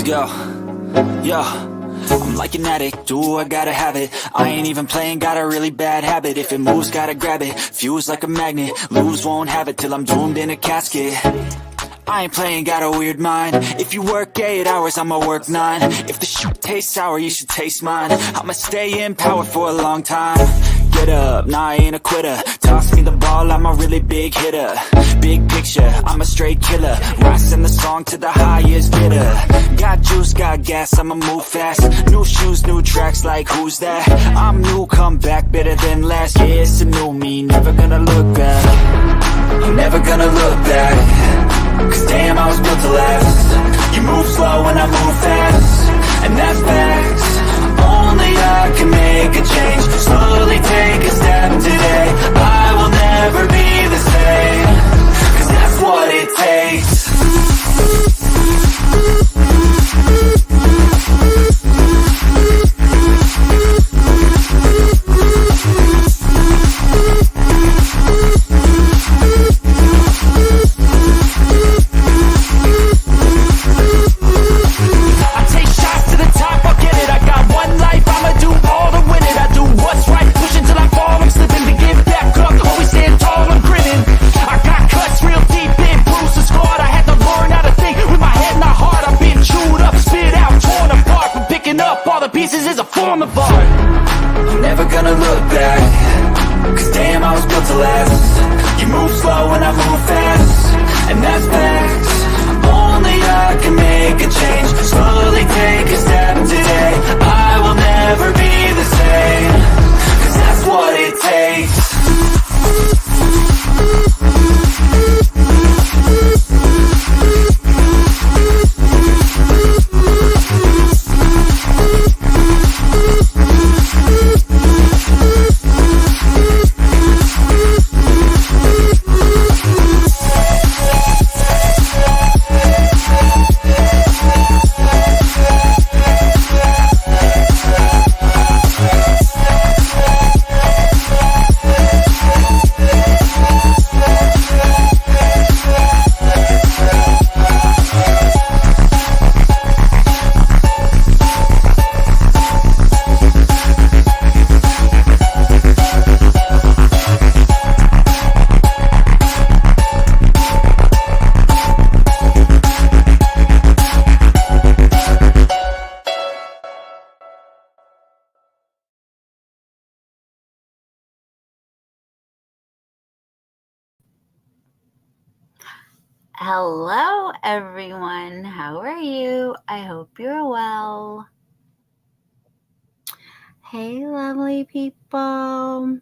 Yo, yo, I'm like an addict, do I gotta have it. I ain't even playing, got a really bad habit. If it moves, gotta grab it, fuse like a magnet. Lose, won't have it till I'm doomed in a casket. I ain't playing, got a weird mind. If you work 8 hours, I'ma work 9. If the shit tastes sour, you should taste mine. I'ma stay in power for a long time. Get up, nah, I ain't a quitter. Toss me the ball, I'm a really big hitter. Big picture, I'm a straight killer. Rising the song to the highest bidder. Got juice, got gas, I'ma move fast. New shoes, new tracks, like who's that? I'm new, come back, better than last. Yeah, it's a new me, never gonna look back. I'm never gonna look back. Cause damn, I was built to last. You move slow and I move fast, and that's facts. Only I can make a change. Slowly take a step today. I will never be the same. Cause that's what it takes. Pieces is a form of art. I'm never gonna look back. Cause damn, I was built to last. You move slow and I move fast, and that's facts. Only I can make a change. Slowly take a step today. I will never be the same. Cause that's what it takes. Hello, everyone. How are you? I hope you're well. Hey, lovely people.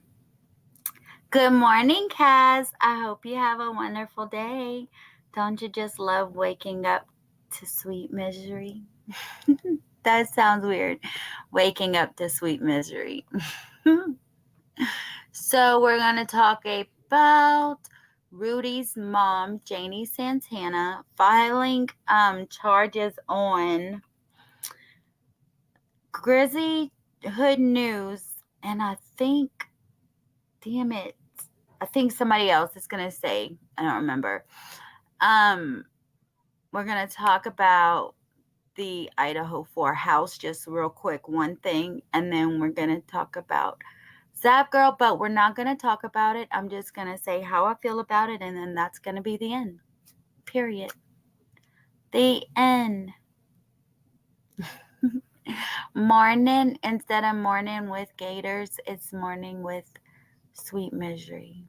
Good morning, Kaz. I hope you have a wonderful day. Don't you just love waking up to sweet misery? That sounds weird. Waking up to sweet misery. So we're going to talk about Rudy's mom, Janie Santana, filing charges on Grizzy Hood News, and I think somebody else is going to say, I don't remember. We're going to talk about the Idaho 4 house, just real quick, one thing, and then we're going to talk about Zap Girl, but we're not going to talk about it. I'm just going to say how I feel about it, and then that's going to be the end. Period. The end. Morning, instead of morning with gators, it's morning with sweet misery.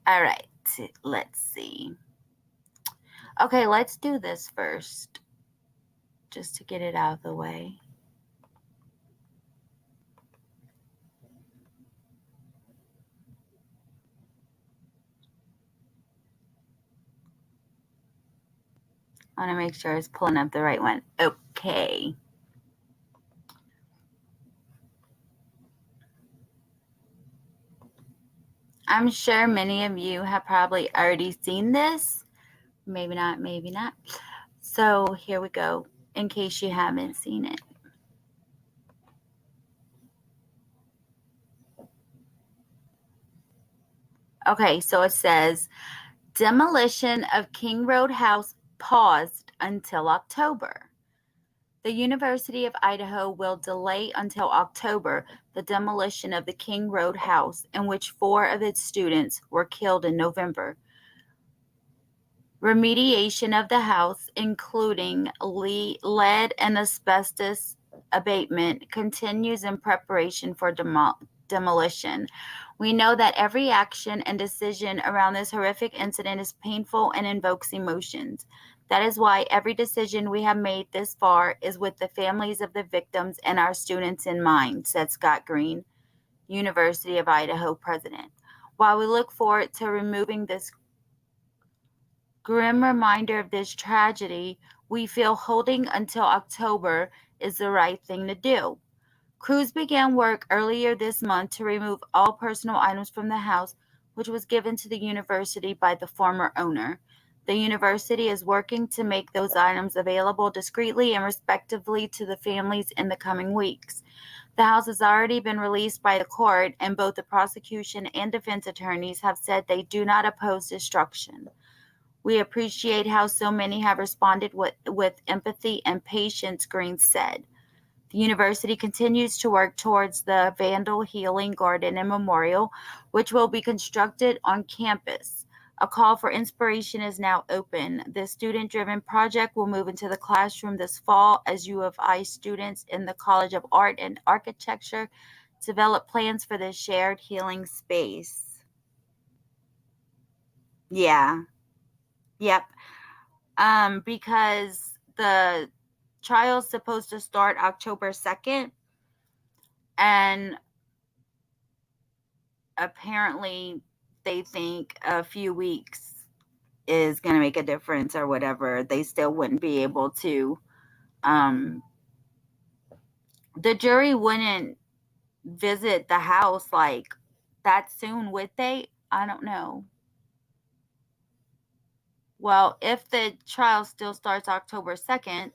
All right, let's see. Okay, let's do this first, just to get it out of the way. I want to make sure it's pulling up the right one. Okay. I'm sure many of you have probably already seen this. Maybe not, maybe not. So here we go, in case you haven't seen it. Okay, so it says, demolition of King Road house paused until October. The University of Idaho will delay until October the demolition of the King Road house, in which 4 of its students were killed in November. Remediation of the house, including lead and asbestos abatement, continues in preparation for demolition. We know that every action and decision around this horrific incident is painful and invokes emotions. That is why every decision we have made this far is with the families of the victims and our students in mind, said Scott Green, University of Idaho president. While we look forward to removing this grim reminder of this tragedy, we feel holding until October is the right thing to do. Crews began work earlier this month to remove all personal items from the house, which was given to the university by the former owner. The university is working to make those items available discreetly and respectively to the families in the coming weeks. The house has already been released by the court, and both the prosecution and defense attorneys have said they do not oppose destruction. We appreciate how so many have responded with empathy and patience, Green said. The university continues to work towards the Vandal Healing Garden and Memorial, which will be constructed on campus. A call for inspiration is now open. The student-driven project will move into the classroom this fall as U of I students in the College of Art and Architecture develop plans for this shared healing space. Yeah. Yep. Because the trial's supposed to start October 2nd, and apparently they think a few weeks is going to make a difference or whatever. They still wouldn't be able to, the jury wouldn't visit the house like that soon, would they? I don't know. Well, if the trial still starts October 2nd,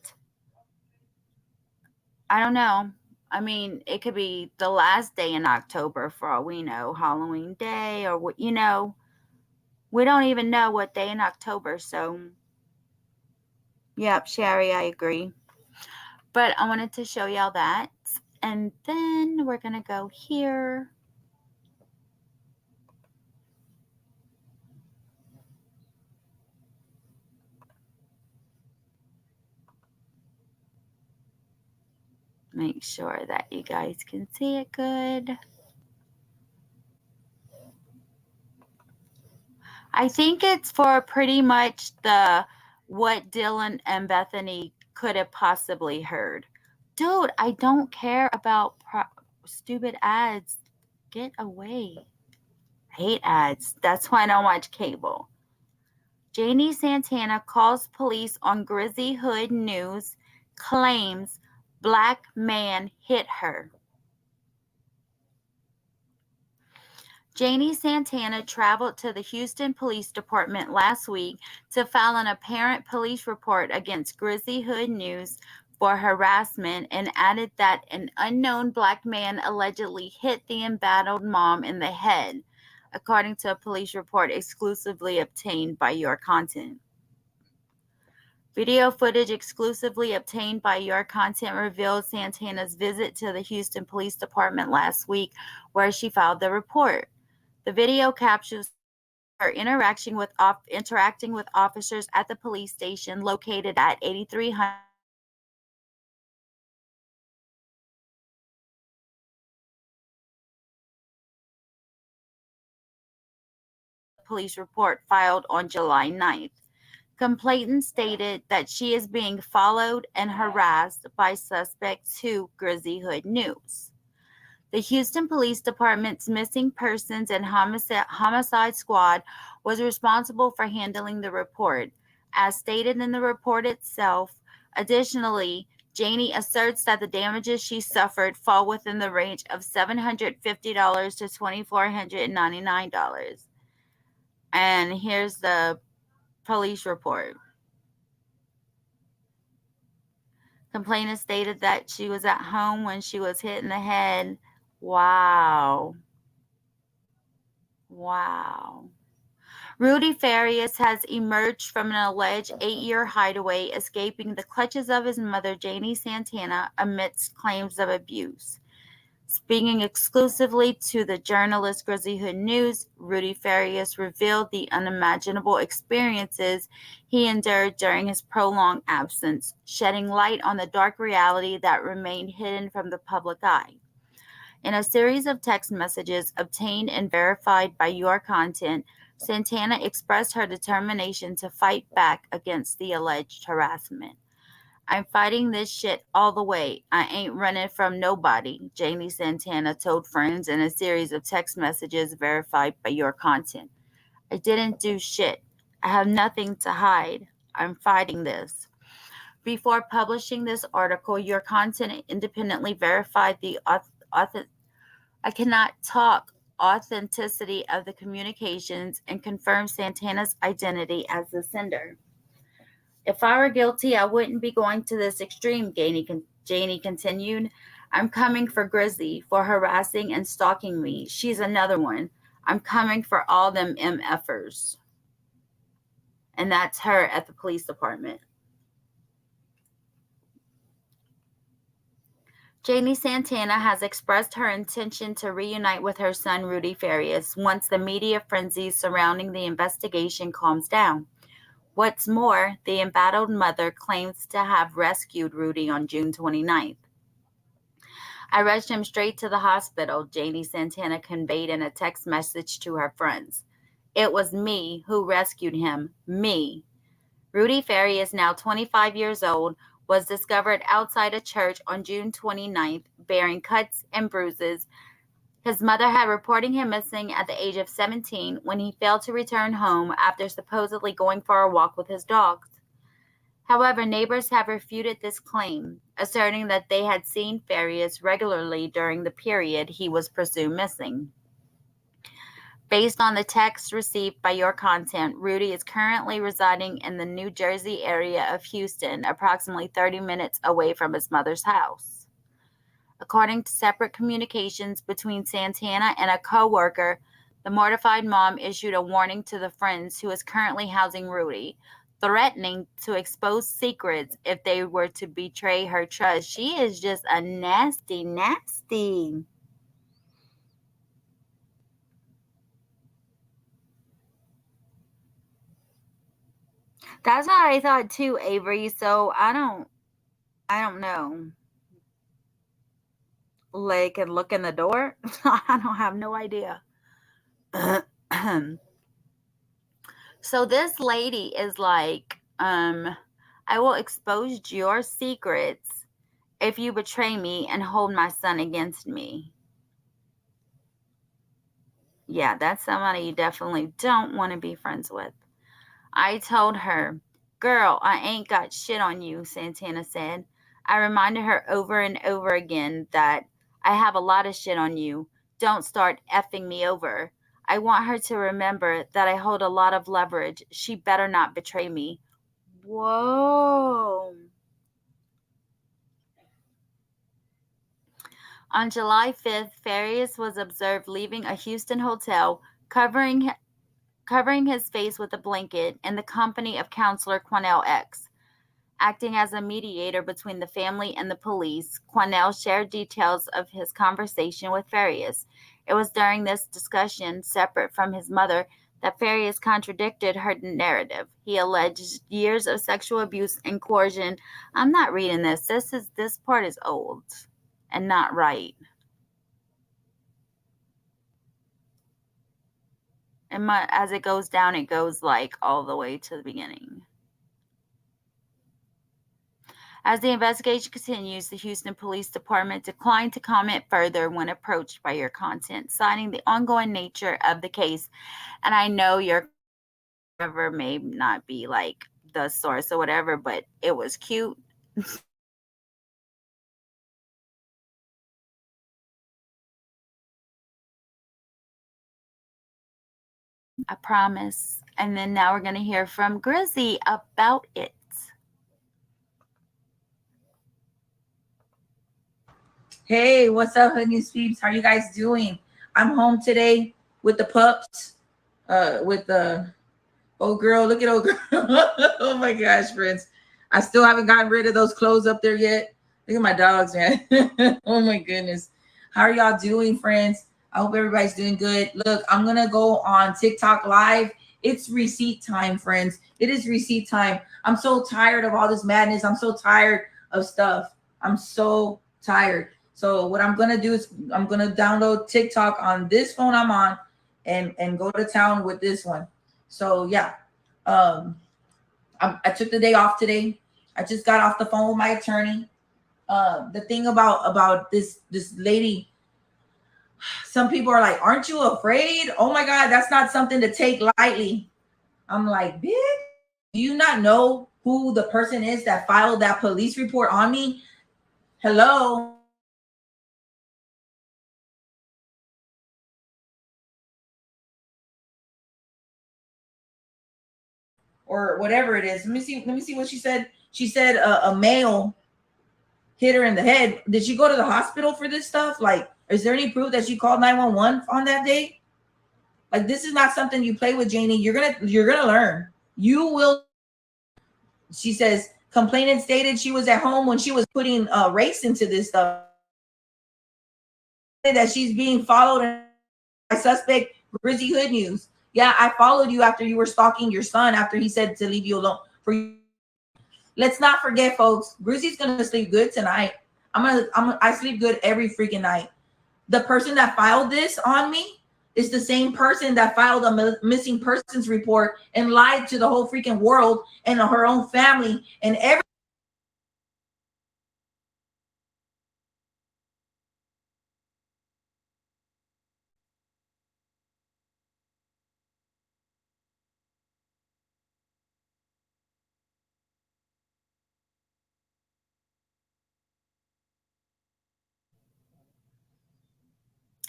I don't know. I mean, it could be the last day in October for all we know, Halloween Day or what, we don't even know what day in October. So, yep, Sherry, I agree. But I wanted to show y'all that. And then we're going to go here. Make sure that you guys can see it good. I think it's for pretty much the what Dylan and Bethany could have possibly heard. Dude, I don't care about stupid ads. Get away. I hate ads. That's why I don't watch cable. Janie Santana calls police on Grizzy Hood News, claims black man hit her. Janie Santana traveled to the Houston Police Department last week to file an apparent police report against Grizzy Hood News for harassment and added that an unknown black man allegedly hit the embattled mom in the head, according to a police report exclusively obtained by Your Content. Video footage exclusively obtained by Your Content revealed Santana's visit to the Houston Police Department last week, where she filed the report. The video captures her interacting with officers at the police station located at 8300 police report filed on July 9th. Complainant stated that she is being followed and harassed by suspects to Grizzy Hood News. The Houston Police Department's Missing Persons and Homicide Squad was responsible for handling the report. As stated in the report itself, additionally, Janie asserts that the damages she suffered fall within the range of $750 to $2,499. And here's the police report. Complainant stated that she was at home when she was hit in the head. Wow. Rudy Farias has emerged from an alleged 8-year hideaway, escaping the clutches of his mother, Janie Santana, amidst claims of abuse. Speaking exclusively to the journalist Grizzy Hood News, Rudy Farias revealed the unimaginable experiences he endured during his prolonged absence, shedding light on the dark reality that remained hidden from the public eye. In a series of text messages obtained and verified by Your Content, Santana expressed her determination to fight back against the alleged harassment. I'm fighting this shit all the way. I ain't running from nobody, Jamie Santana told friends in a series of text messages verified by Your Content. I didn't do shit. I have nothing to hide. I'm fighting this. Before publishing this article, Your Content independently verified the I cannot talk authenticity of the communications and confirmed Santana's identity as the sender. If I were guilty, I wouldn't be going to this extreme, Janie continued. I'm coming for Grizzy for harassing and stalking me. She's another one. I'm coming for all them MFers. And that's her at the police department. Janie Santana has expressed her intention to reunite with her son Rudy Farias once the media frenzy surrounding the investigation calms down. What's more, the embattled mother claims to have rescued Rudy on June 29th. I rushed him straight to the hospital, Janie Santana conveyed in a text message to her friends. It was me who rescued him. Me. Rudy Farias, now 25 years old, was discovered outside a church on June 29th, bearing cuts and bruises. His mother had reported him missing at the age of 17 when he failed to return home after supposedly going for a walk with his dogs. However, neighbors have refuted this claim, asserting that they had seen Farias regularly during the period he was presumed missing. Based on the text received by Your Content, Rudy is currently residing in the New Jersey area of Houston, approximately 30 minutes away from his mother's house. According to separate communications between Santana and a co-worker, the mortified mom issued a warning to the friends who is currently housing Rudy, threatening to expose secrets if they were to betray her trust. She is just a nasty, nasty. That's what I thought too, Avery. So I don't know. Like, and look in the door. I don't have no idea. So this lady is like, I will expose your secrets if you betray me and hold my son against me. Yeah, that's somebody you definitely don't want to be friends with. I told her, girl, I ain't got shit on you, Santana said. I reminded her over and over again that I have a lot of shit on you. Don't start effing me over. I want her to remember that I hold a lot of leverage. She better not betray me. Whoa. On July 5th, Farias was observed leaving a Houston hotel, covering his face with a blanket in the company of counselor Quanell X. Acting as a mediator between the family and the police, Quanell shared details of his conversation with Farias. It was during this discussion, separate from his mother, that Farias contradicted her narrative. He alleged years of sexual abuse and coercion. I'm not reading this. This part is old and not right. And as it goes down, it goes like all the way to the beginning. As the investigation continues, the Houston Police Department declined to comment further when approached by Your Content, citing the ongoing nature of the case. And I know Your Content may not be like the source or whatever, but it was cute. I promise. And then now we're going to hear from Grizzy about it. Hey, what's up, Hood News peeps? How are you guys doing? I'm home today with the pups, with the Oh girl, look at old girl. Oh my gosh, friends. I still haven't gotten rid of those clothes up there yet. Look at my dogs, man. Oh my goodness. How are y'all doing, friends? I hope everybody's doing good. Look, I'm gonna go on TikTok live. It's receipt time, friends. It is receipt time. I'm so tired of all this madness. I'm so tired of stuff. I'm so tired. So what I'm gonna do is I'm gonna download TikTok on this phone I'm on and go to town with this one. So yeah, um, I took the day off today. I just got off the phone with my attorney. The thing about this lady, some people are like, "Aren't you afraid?" Oh my God, that's not something to take lightly. I'm like, bitch, do you not know who the person is that filed that police report on me? Hello. Or whatever it is. Let me see. Let me see what she said. She said a male hit her in the head. Did she go to the hospital for this stuff? Like, is there any proof that she called 911 on that day? Like, this is not something you play with, Janie. You're gonna learn. You will. She says complainant stated she was at home when she was putting race into this stuff. That she's being followed by suspect Grizzy Hood News. Yeah, I followed you after you were stalking your son after he said to leave you alone. Let's not forget, folks. Grizzy's gonna sleep good tonight. I sleep good every freaking night. The person that filed this on me is the same person that filed a missing persons report and lied to the whole freaking world and her own family and every.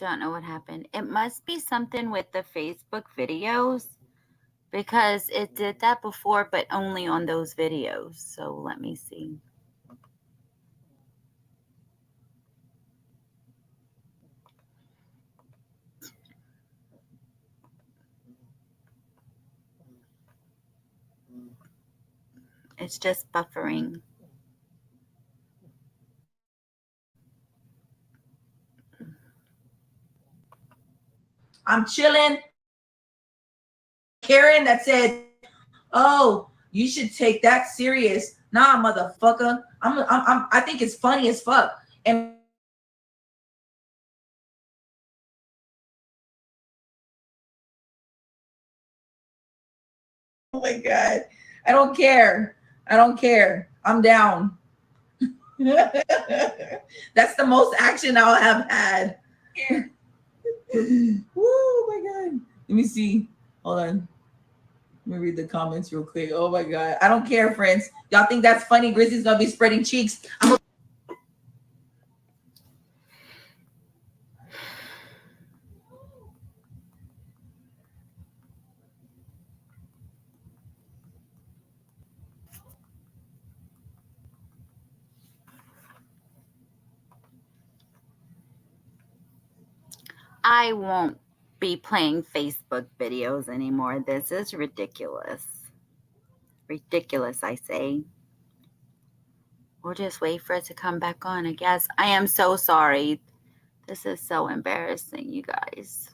Don't know what happened. It must be something with the Facebook videos because it did that before, but only on those videos. So let me see. It's just buffering. I'm chilling. Karen that said, "Oh, you should take that serious." Nah, motherfucker. I think it's funny as fuck. And oh my God, I don't care. I don't care. I'm down. That's the most action I'll have had. Woo, my God. Let me see. Hold on. Let me read the comments real quick. Oh my God. I don't care, friends. Y'all think that's funny? Grizzy's gonna be spreading cheeks. I won't be playing Facebook videos anymore. This is ridiculous. Ridiculous, I say. We'll just wait for it to come back on, I guess. I am so sorry. This is so embarrassing, you guys.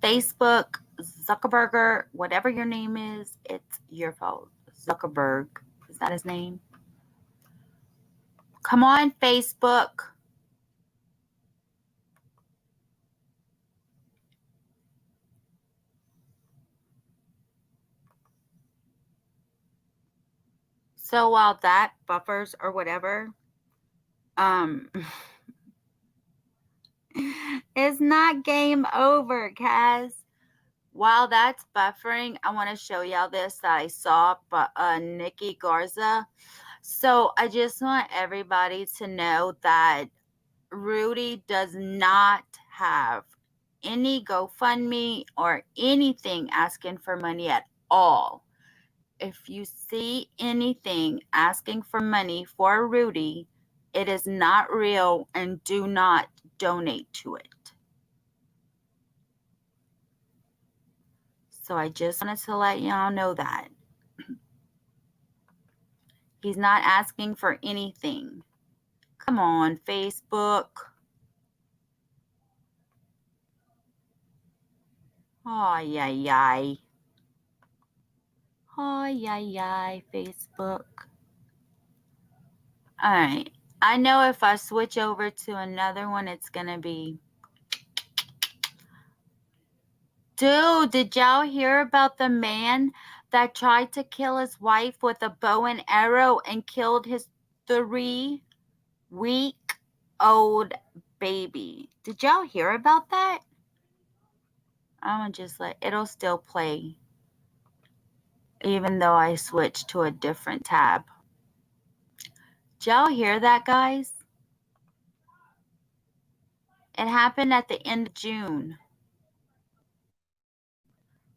Facebook, Zuckerberger, whatever your name is, it's your fault. Zuckerberg. Is that his name? Come on, Facebook. So while that buffers or whatever, um, it's not game over, Kaz. While that's buffering, I want to show y'all this that I saw, but Nikki Garza. So I just want everybody to know that Rudy does not have any GoFundMe or anything asking for money at all. If you see anything asking for money for Rudy, it is not real and do not donate to it. So I just wanted to let y'all know that. He's not asking for anything. Come on, Facebook. Oh, yay. Oh, yay, Facebook. All right. I know if I switch over to another one, it's going to be. Dude, did y'all hear about the man that tried to kill his wife with a bow and arrow and killed his 3-week-old baby? Did y'all hear about that? I'm going to just it'll still play even though I switched to a different tab. Did y'all hear that, guys? It happened at the end of June.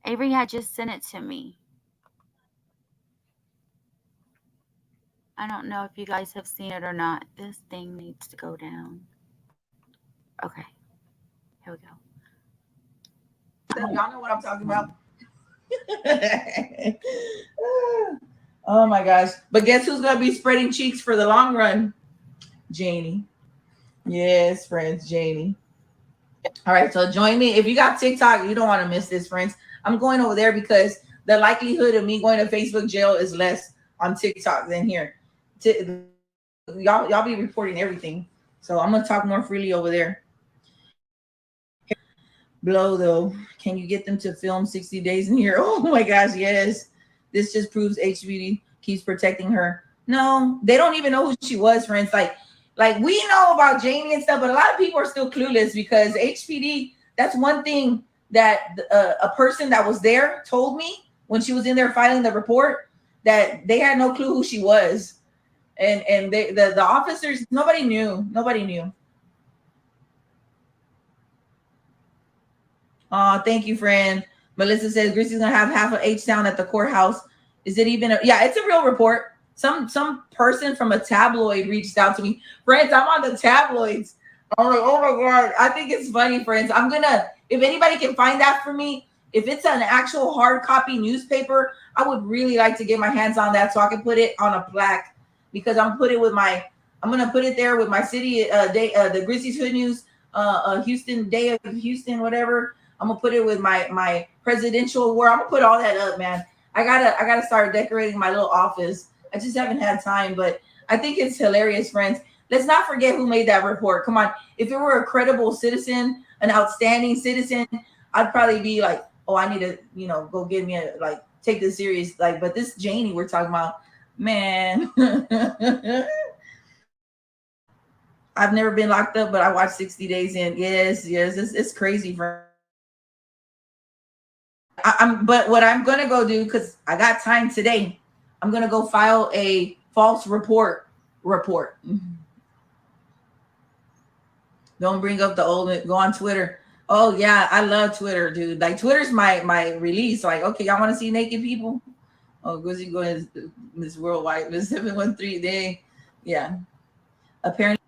Avery had just sent it to me. I don't know if you guys have seen it or not. This thing needs to go down. Okay. Here we go. Y'all know what I'm talking about. Oh my gosh. But guess who's going to be spreading cheeks for the long run? Janie. Yes, friends, Janie. All right, so join me. If you got TikTok, you don't want to miss this, friends. I'm going over there because the likelihood of me going to Facebook jail is less on TikTok than here. Y'all be reporting everything. So I'm going to talk more freely over there. Blow, though. Can you get them to film 60 days in here? Oh, my gosh, yes. This just proves HBD keeps protecting her. No, they don't even know who she was, friends. Like we know about Jamie and stuff, but a lot of people are still clueless because HPD, that's one thing that a person that was there told me when she was in there filing the report, that they had no clue who she was. And the officers, nobody knew. Oh, thank you, friend. Melissa says Grizzy's gonna have half of H-Town at the courthouse. Is it even yeah, it's a real report. Some person from a tabloid reached out to me. Friends, I'm on the tabloids. I'm like, oh my God. I think it's funny, friends. I'm gonna, if anybody can find that for me, if it's an actual hard copy newspaper, I would really like to get my hands on that so I can put it on a plaque, because I'm gonna put it there with my city day, the Grizzlies Hood News, Houston Day of Houston, whatever. I'm gonna put it with my presidential award. I'm gonna put all that up, man. I gotta start decorating my little office. I just haven't had time, but I think it's hilarious, friends. Let's not forget who made that report. Come on. If it were a credible citizen, an outstanding citizen, I'd probably be like, oh, I need to, go get me take this serious. But this Janie we're talking about, man. I've never been locked up, but I watched 60 Days In. Yes, it's crazy, friends. But what I'm gonna go do, because I got time today, I'm gonna go file a false report. Don't bring up the old. Go on Twitter. Oh yeah, I love Twitter, dude. Like Twitter's my release. Like, okay, y'all want to see naked people? Oh, Grizzy going Miss Worldwide, Miss 713 day. Yeah, apparently.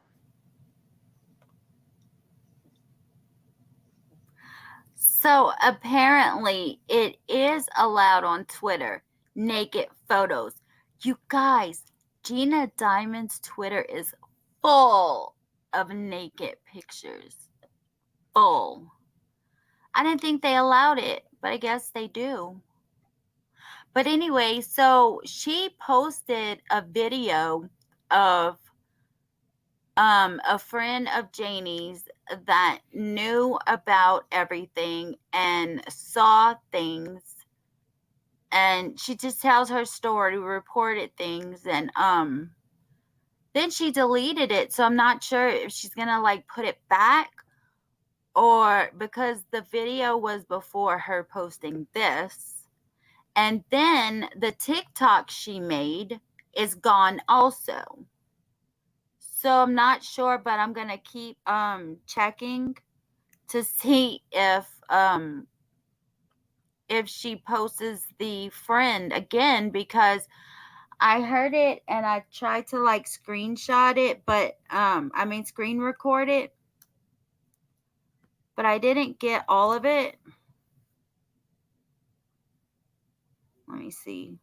So apparently it is allowed on Twitter, naked photos. You guys, Gina Diamond's Twitter is full of naked pictures. Full. I didn't think they allowed it, but I guess they do. But anyway, so she posted a video of a friend of Janie's that knew about everything and saw things, and she just tells her story, reported things, and then she deleted it. So I'm not sure if she's gonna put it back, or because the video was before her posting this, and then the TikTok she made is gone also. So I'm not sure, but I'm gonna keep checking to see if she posts the friend again, because I heard it and I tried to screenshot it, but screen record it, but I didn't get all of it. Let me see.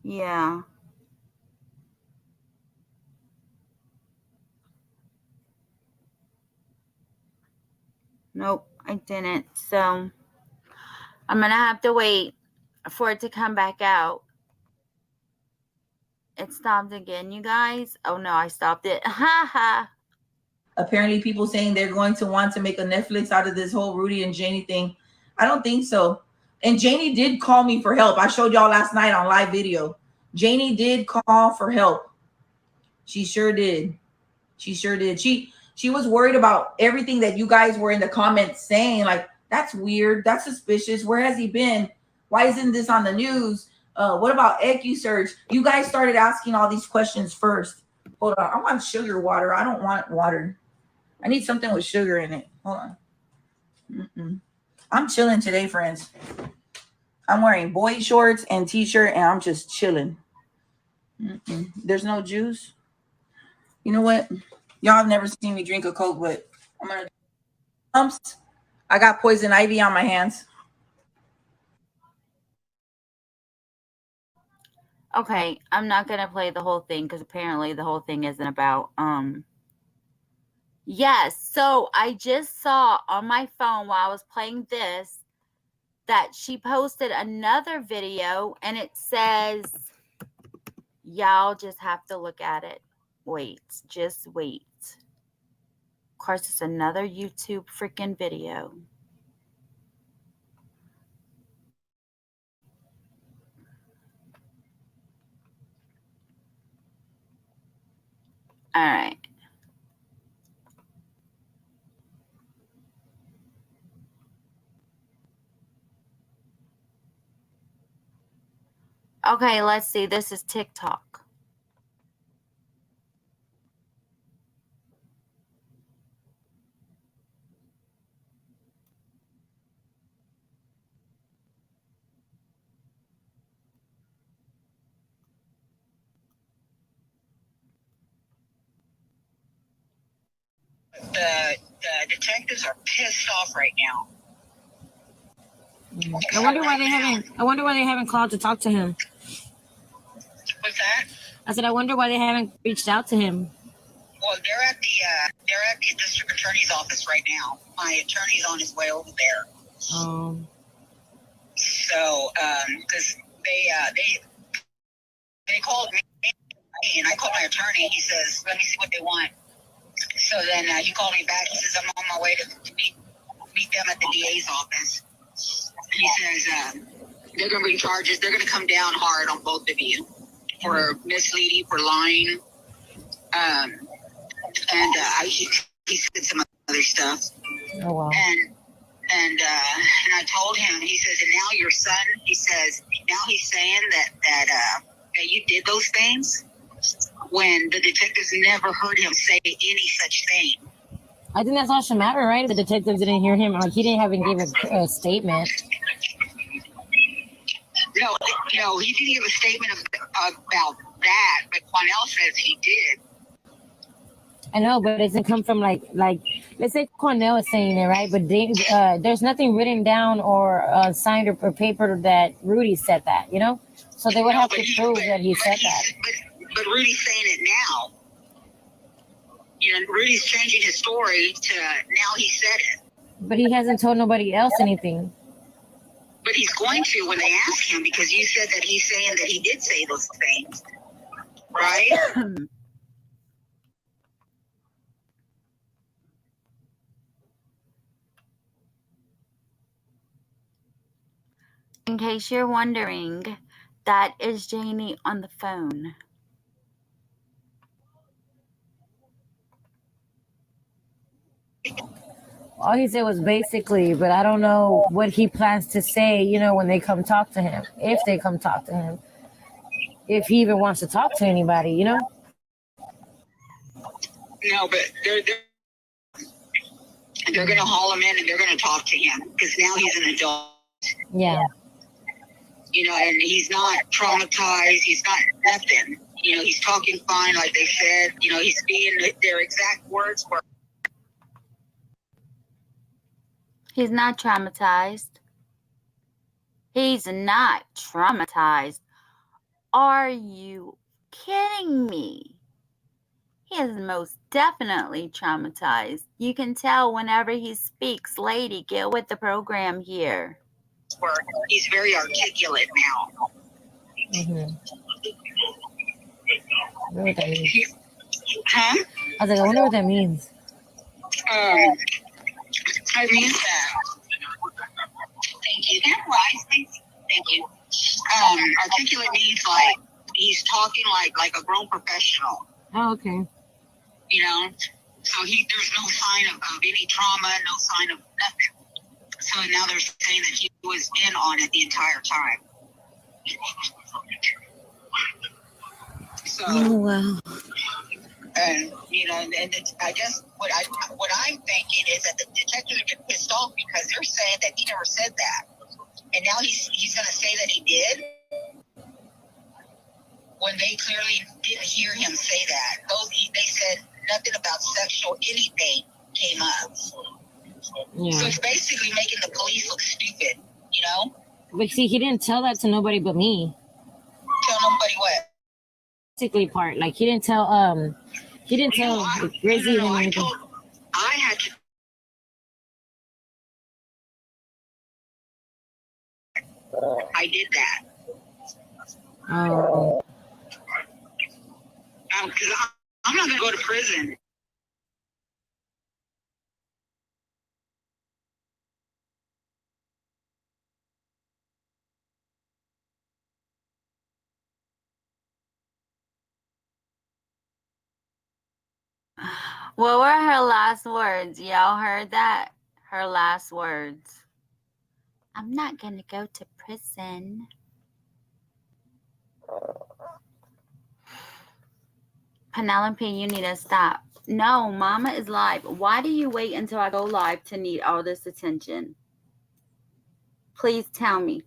Yeah. Nope, I didn't. So I'm gonna have to wait for it to come back out. It stopped again, you guys. Oh no, I stopped it. Ha ha. Apparently, people saying they're going to want to make a Netflix out of this whole Rudy and Janie thing. I don't think so. And Janie did call me for help. I showed y'all last night on live video. Janie did call for help. She sure did. She sure did. She was worried about everything that you guys were in the comments saying. Like, that's weird. That's suspicious. Where has he been? Why isn't this on the news? What about EcuSearch? You guys started asking all these questions first. Hold on. I want sugar water. I don't want water. I need something with sugar in it. Hold on. I'm chilling today, friends. I'm wearing boy shorts and t-shirt, and I'm just chilling. There's no juice. You know what? Y'all have never seen me drink a Coke, but I'm gonna pumps. I got poison ivy on my hands. Okay, I'm not gonna play the whole thing because apparently the whole thing isn't about Yes, so I just saw on my phone while I was playing this that she posted another video and it says, y'all just have to look at it. Wait, just wait. Of course, it's another YouTube freaking video. All right. Okay, let's see. This is TikTok. The detectives are pissed off right now. I wonder why they haven't called to talk to him. What's that? I said, I wonder why they haven't reached out to him. Well, they're at the district attorney's office right now. My attorney's on his way over there. So, because they called me and I called my attorney. He says, "Let me see what they want." So then he called me back. He says, "I'm on my way to meet them at the DA's office." And he says they're going to bring charges. They're going to come down hard on both of you for misleading, for lying. He said some other stuff. Oh wow. And I told him. He says, and now your son. He says now he's saying that you did those things when the detectives never heard him say any such thing. I think that's all that should matter, right? The detectives didn't hear him. Like he didn't even give a statement. No, he didn't give a statement about that, but Quanell says he did. I know, but it doesn't come from like let's say Cornell is saying it, right? But there's nothing written down or signed or paper that Rudy said that, you know? So they would have to prove that he said that. But Rudy's saying it now. You know, Rudy's changing his story to now he said it. But he hasn't told nobody else anything. But he's going to when they ask him, because you said that he's saying that he did say those things, right? In case you're wondering, that is Janie on the phone. All he said was basically, but I don't know what he plans to say, you know, when they come talk to him, if they come talk to him, if he even wants to talk to anybody, you know? No, but they're going to haul him in and they're going to talk to him because now he's an adult. Yeah. You know, and he's not traumatized. He's not nothing. You know, he's talking fine, like they said. You know, he's being their exact words were. He's not traumatized. He's not traumatized. Are you kidding me? He is most definitely traumatized. You can tell whenever he speaks. Lady, get with the program here. He's very articulate now. Mm-hmm. I wonder what that means. Huh? I was like, I wonder what that means. I mean that. Thank you. That's wise. Thank you. Articulate means like he's talking like a grown professional. Oh, okay. You know, so there's no sign of any trauma, no sign of nothing. So now they're saying that he was in on it the entire time. So, Oh wow. and you know, and I guess what I'm thinking is that the detectives get pissed off because they're saying that he never said that, and now he's going to say that he did when they clearly didn't hear him say that. They said nothing about sexual anything came up. Yeah. So it's basically making the police look stupid, you know? But see, he didn't tell that to nobody but me. Tell nobody what? Basically, part like he didn't tell Grizzy and everything. I had to. I did that. Oh. Because I'm not gonna go to prison. What were her last words? Y'all heard that? Her last words. I'm not going to go to prison. Penelope, you need to stop. No, Mama is live. Why do you wait until I go live to need all this attention? Please tell me.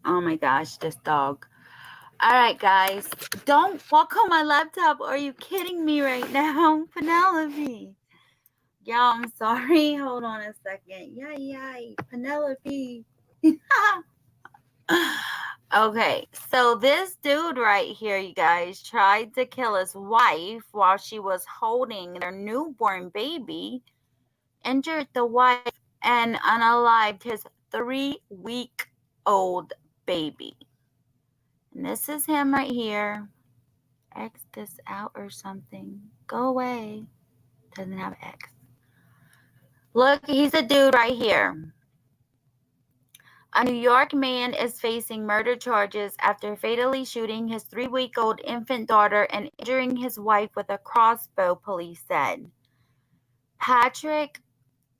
Oh my gosh, this dog. All right, guys. Don't walk on my laptop. Are you kidding me right now? Penelope. Y'all, I'm sorry. Hold on a second. Yay. Penelope. Okay, so this dude right here, you guys, tried to kill his wife while she was holding their newborn baby, injured the wife, and unalived his 3-week-old baby. And this is him right here. X this out or something. Go away. Doesn't have X. Look, he's a dude right here. A New York man is facing murder charges after fatally shooting his 3-week-old infant daughter and injuring his wife with a crossbow, police said. Patrick,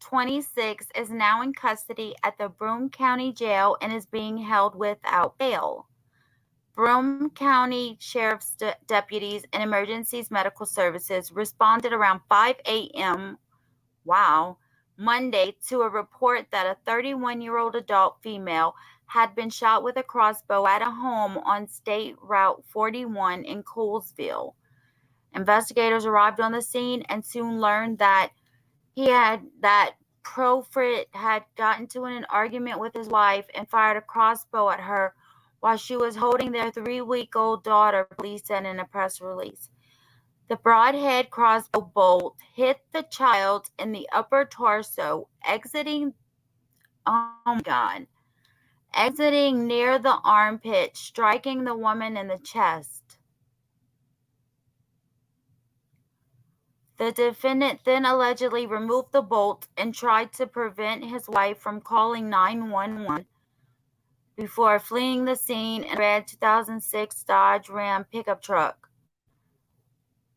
26, is now in custody at the Broome County Jail and is being held without bail. Broome County Sheriff's deputies and emergencies medical services responded around 5 a.m. Monday to a report that a 31-year-old adult female had been shot with a crossbow at a home on State Route 41 in Coolsville. Investigators arrived on the scene and soon learned that Profit had gotten into an argument with his wife and fired a crossbow at her while she was holding their 3-week-old daughter, police said in a press release. The broadhead crossbow bolt hit the child in the upper torso, exiting near the armpit, striking the woman in the chest. The defendant then allegedly removed the bolt and tried to prevent his wife from calling 911 before fleeing the scene in a red 2006 Dodge Ram pickup truck.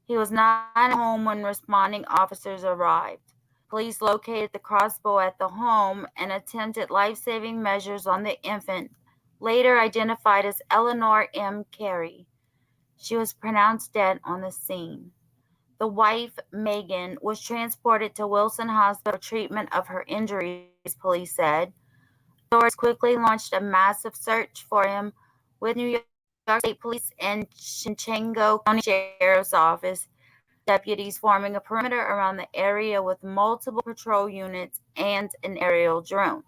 He was not at home when responding officers arrived. Police located the crossbow at the home and attempted life-saving measures on the infant, later identified as Eleanor M. Carey. She was pronounced dead on the scene. The wife, Megan, was transported to Wilson Hospital for treatment of her injuries, police said. Authorities quickly launched a massive search for him with New York State Police and Chenango County Sheriff's Office deputies forming a perimeter around the area with multiple patrol units and an aerial drone.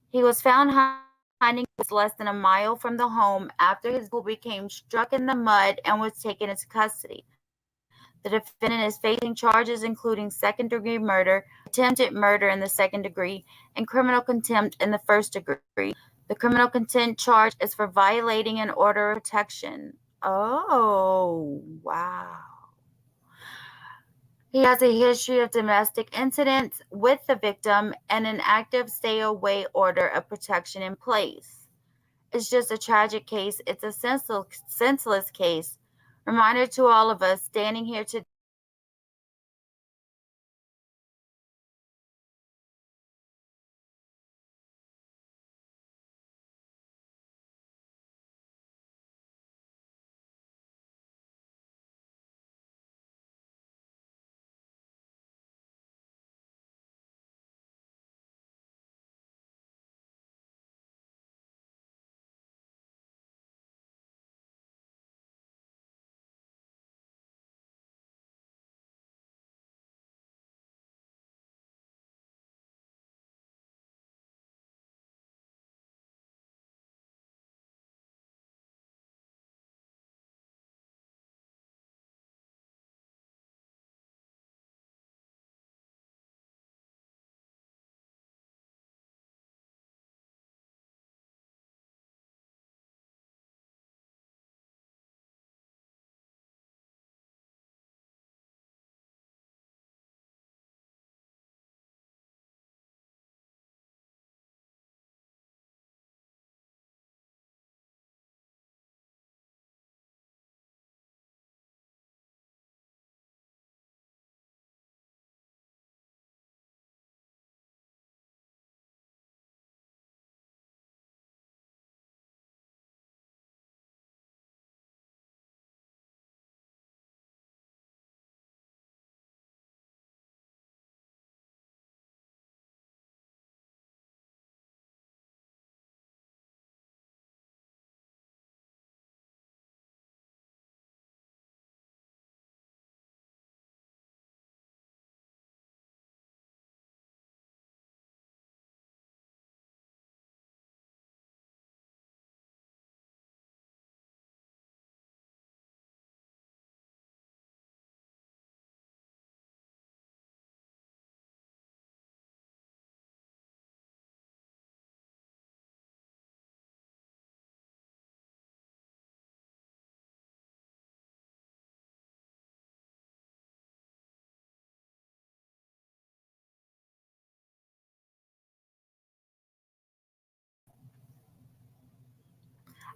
He was found hiding less than a mile from the home after his vehicle became struck in the mud and was taken into custody. The defendant is facing charges including second-degree murder, attempted murder in the second degree, and criminal contempt in the first degree. The criminal contempt charge is for violating an order of protection. Oh, wow. He has a history of domestic incidents with the victim and an active stay away order of protection in place. It's just a tragic case. It's a senseless case. Reminder to all of us standing here today that we have to stand up for our rights. We have to stand up for our rights.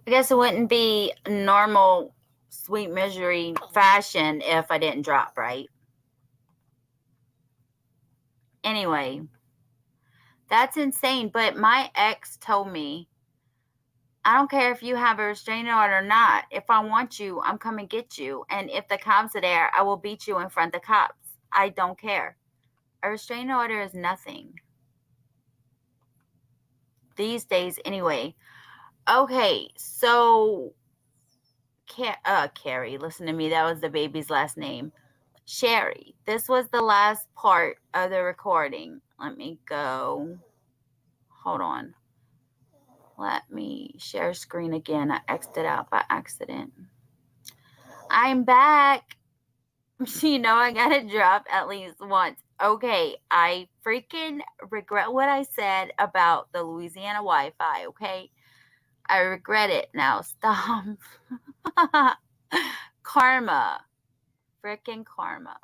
I guess it wouldn't be normal sweet misery fashion if I didn't drop, right? Anyway, that's insane. But my ex told me, I don't care if you have a restraining order or not. If I want you, I'm coming get you. And if the cops are there, I will beat you in front of the cops. I don't care. A restraining order is nothing. These days, anyway. Okay, so Carrie, listen to me. That was the baby's last name. Sherry, this was the last part of the recording. Let me go. Hold on. Let me share screen again. I exited out by accident. I'm back. I gotta drop at least once. Okay, I freaking regret what I said about the Louisiana Wi Fi, okay? I regret it now. Stop. Karma. Freaking karma.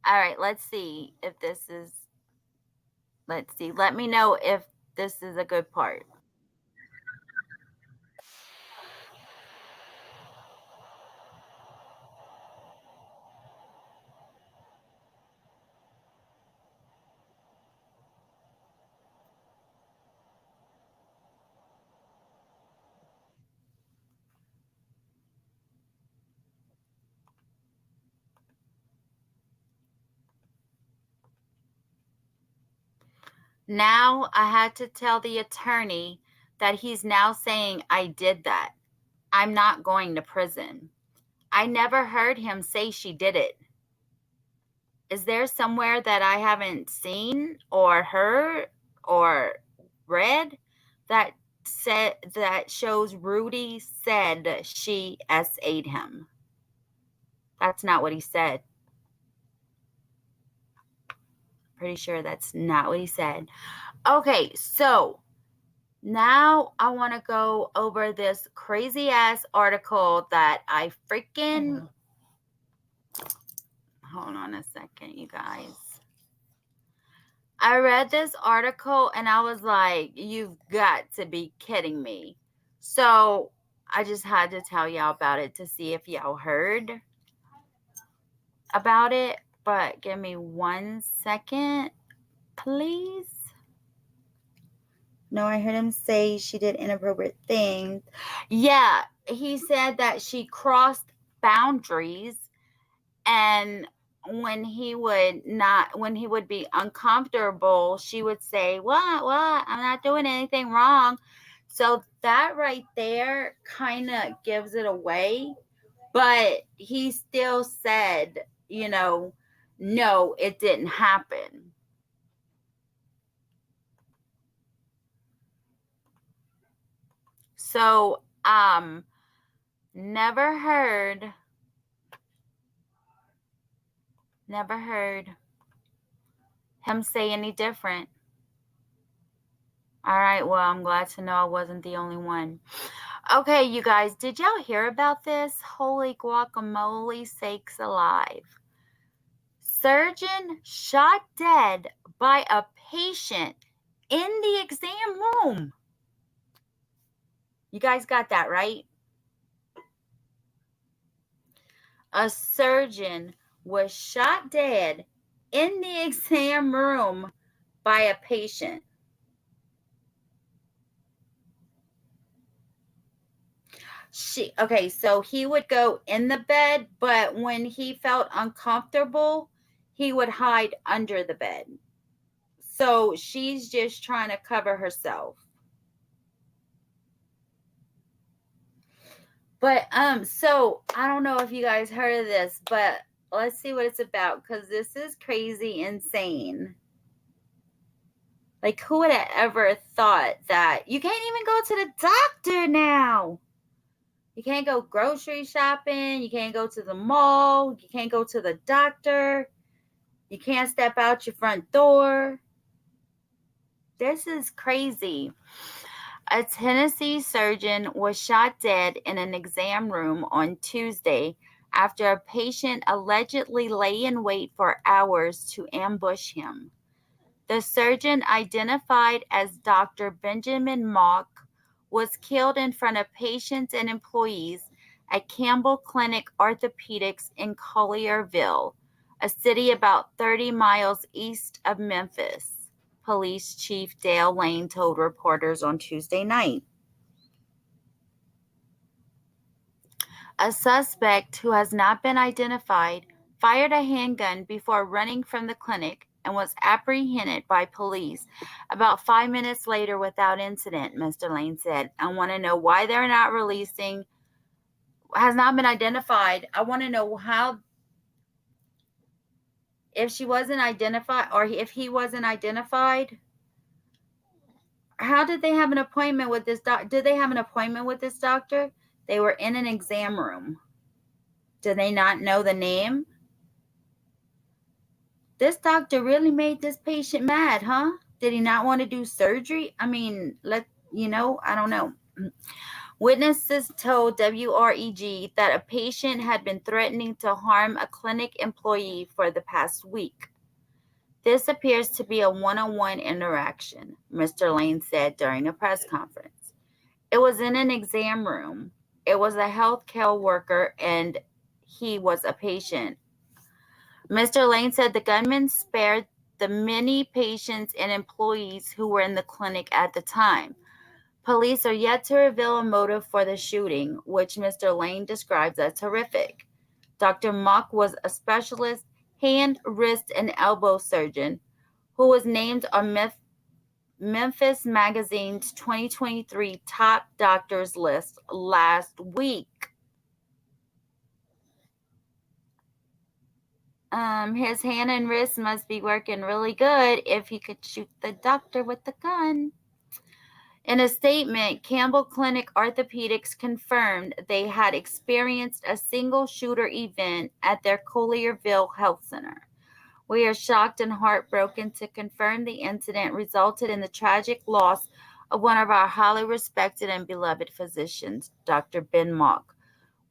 All right, let's see if this is. Let's see. Let me know if this is a good part. Now I had to tell the attorney that he's now saying, I did that. I'm not going to prison. I never heard him say she did it. Is there somewhere that I haven't seen or heard or read that shows Rudy said she SA'd him? That's not what he said. Pretty sure that's not what he said. Okay, so now I want to go over this crazy ass article that I freaking... Hold on a second, you guys. I read this article and I was like, you've got to be kidding me. So I just had to tell y'all about it to see if y'all heard about it. But give me 1 second, please. No, I heard him say she did inappropriate things. Yeah, he said that she crossed boundaries, and when he would be uncomfortable, she would say, what, I'm not doing anything wrong. So that right there kind of gives it away. But he still said, no, it didn't happen. So, never heard him say any different. All right, well, I'm glad to know I wasn't the only one. Okay, you guys, did y'all hear about this? Holy guacamole sakes alive. Surgeon shot dead by a patient in the exam room. You guys got that right? A surgeon was shot dead in the exam room by a patient. So he would go in the bed, but when he felt uncomfortable, he would hide under the bed. So she's just trying to cover herself. But so I don't know if you guys heard of this, but let's see what it's about, because this is crazy insane. Like, who would have ever thought that you can't even go to the doctor now? You can't go grocery shopping. You can't go to the mall. You can't go to the doctor. You can't step out your front door. This is crazy. A Tennessee surgeon was shot dead in an exam room on Tuesday after a patient allegedly lay in wait for hours to ambush him. The surgeon, identified as Dr. Benjamin Mock, was killed in front of patients and employees at Campbell Clinic Orthopedics in Collierville, a city about 30 miles east of Memphis, Police Chief Dale Lane told reporters on Tuesday night. A suspect who has not been identified fired a handgun before running from the clinic and was apprehended by police about 5 minutes later without incident, Mr. Lane said. I want to know why they're not releasing, has not been identified. I want to know how, if she wasn't identified or if he wasn't identified, how did they have an appointment with this doctor? Did they have an appointment with this doctor? They were in an exam room. Did they not know the name? This doctor really made this patient mad, huh? Did he not want to do surgery? I mean, I don't know. Witnesses told WREG that a patient had been threatening to harm a clinic employee for the past week. This appears to be a one-on-one interaction, Mr. Lane said during a press conference. It was in an exam room. It was a healthcare worker and he was a patient. Mr. Lane said the gunman spared the many patients and employees who were in the clinic at the time. Police are yet to reveal a motive for the shooting, which Mr. Lane describes as horrific. Dr. Mock was a specialist hand, wrist, and elbow surgeon who was named on Memphis Magazine's 2023 top doctors list last week. His hand and wrist must be working really good if he could shoot the doctor with the gun. In a statement, Campbell Clinic Orthopedics confirmed they had experienced a single shooter event at their Collierville Health Center. We are shocked and heartbroken to confirm the incident resulted in the tragic loss of one of our highly respected and beloved physicians, Dr. Ben Mock.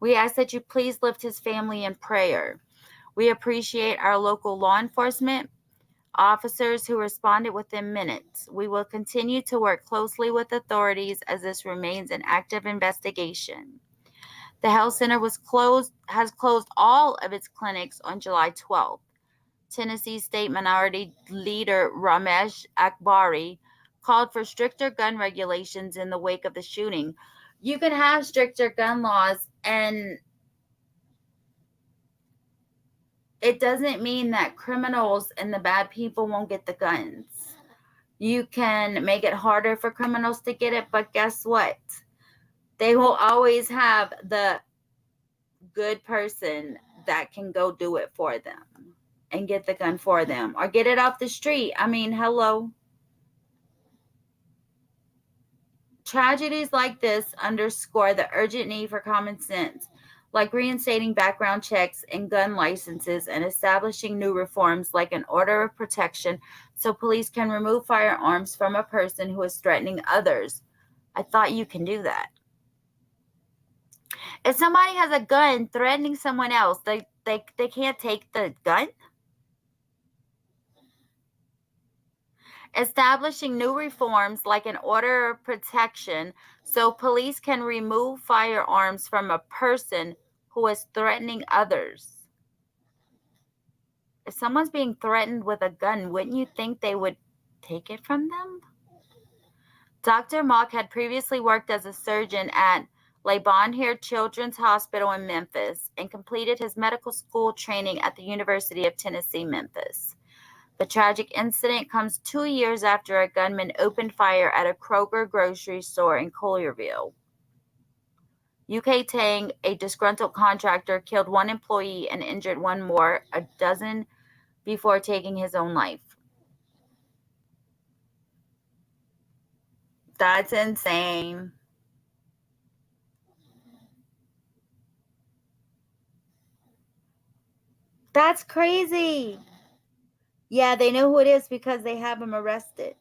We ask that you please lift his family in prayer. We appreciate our local law enforcement officers who responded within minutes. We will continue to work closely with authorities as this remains an active investigation. The health center has closed all of its clinics on July 12th. Tennessee State Minority Leader Ramesh Akbari called for stricter gun regulations in the wake of the shooting. You can have stricter gun laws, and it doesn't mean that criminals and the bad people won't get the guns. You can make it harder for criminals to get it, but guess what? They will always have the good person that can go do it for them and get the gun for them or get it off the street. I mean, hello. Tragedies like this underscore the urgent need for common sense, like reinstating background checks and gun licenses and establishing new reforms like an order of protection so police can remove firearms from a person who is threatening others. I thought you can do that. If somebody has a gun threatening someone else, they can't take the gun? Establishing new reforms like an order of protection so police can remove firearms from a person who is threatening others. If someone's being threatened with a gun, wouldn't you think they would take it from them? Dr. Mock had previously worked as a surgeon at Le Bonheur Children's Hospital in Memphis and completed his medical school training at the University of Tennessee, Memphis. The tragic incident comes 2 years after a gunman opened fire at a Kroger grocery store in Collierville. UK Tang, a disgruntled contractor, killed one employee and injured one more, a dozen before taking his own life. That's insane. That's crazy. Yeah, they know who it is because they have him arrested.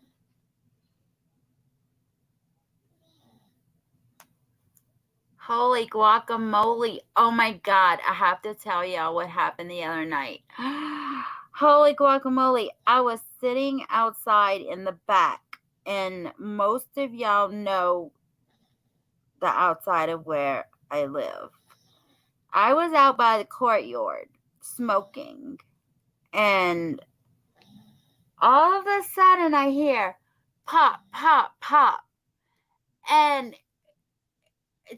Holy guacamole. Oh my God. I have to tell y'all what happened the other night. Holy guacamole. I was sitting outside in the back, and most of y'all know the outside of where I live. I was out by the courtyard smoking, and all of a sudden I hear pop, pop, pop. And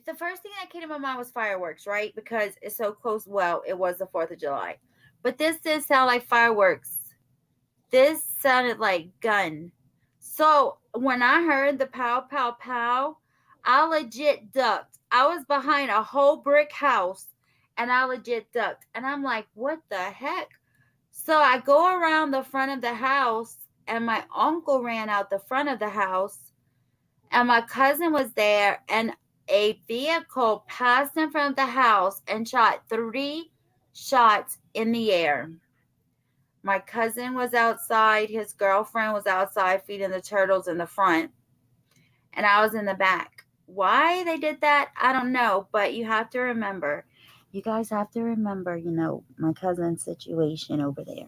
the first thing that came to my mind was fireworks, right? Because it's so close. Well, it was the 4th of July. But this didn't sound like fireworks. This sounded like gun. So when I heard the pow, pow, pow, I legit ducked. I was behind a whole brick house and I legit ducked. And I'm like, what the heck? So I go around the front of the house and my uncle ran out the front of the house and my cousin was there and a vehicle passed in front of the house and shot 3 shots in the air. My cousin was outside. His girlfriend was outside feeding the turtles in the front. And I was in the back. Why they did that, I don't know. But you have to remember, you guys have to remember, my cousin's situation over there.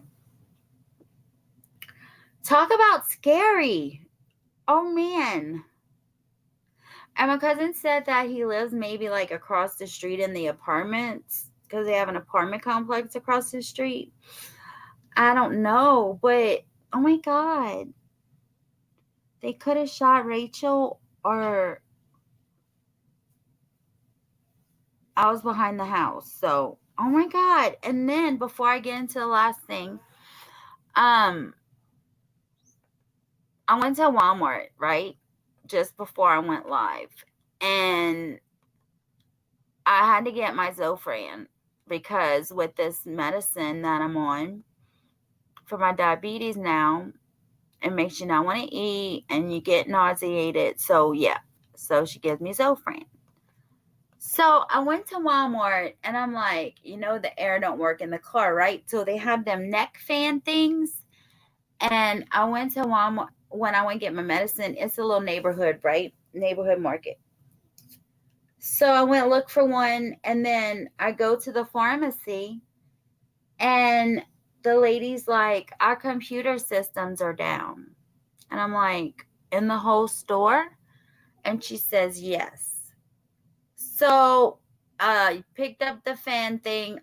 Talk about scary. Oh, man. And my cousin said that he lives maybe like across the street in the apartments because they have an apartment complex across the street. I don't know, but oh my God. They could have shot Rachel or I was behind the house. So, oh my God. And then before I get into the last thing, I I went to Walmart, right? Just before I went live. And I had to get my Zofran because with this medicine that I'm on for my diabetes now, it makes you not want to eat and you get nauseated. So, yeah. So she gives me Zofran. So I went to Walmart and I'm like, the air don't work in the car, right? So they have them neck fan things. And I went to Walmart when I went to get my medicine. It's a little neighborhood, right? Neighborhood market. So I went look for one, and then I go to the pharmacy, and the lady's like, "Our computer systems are down." And I'm like, "In the whole store?" And she says, "Yes." So I picked up the fan thing,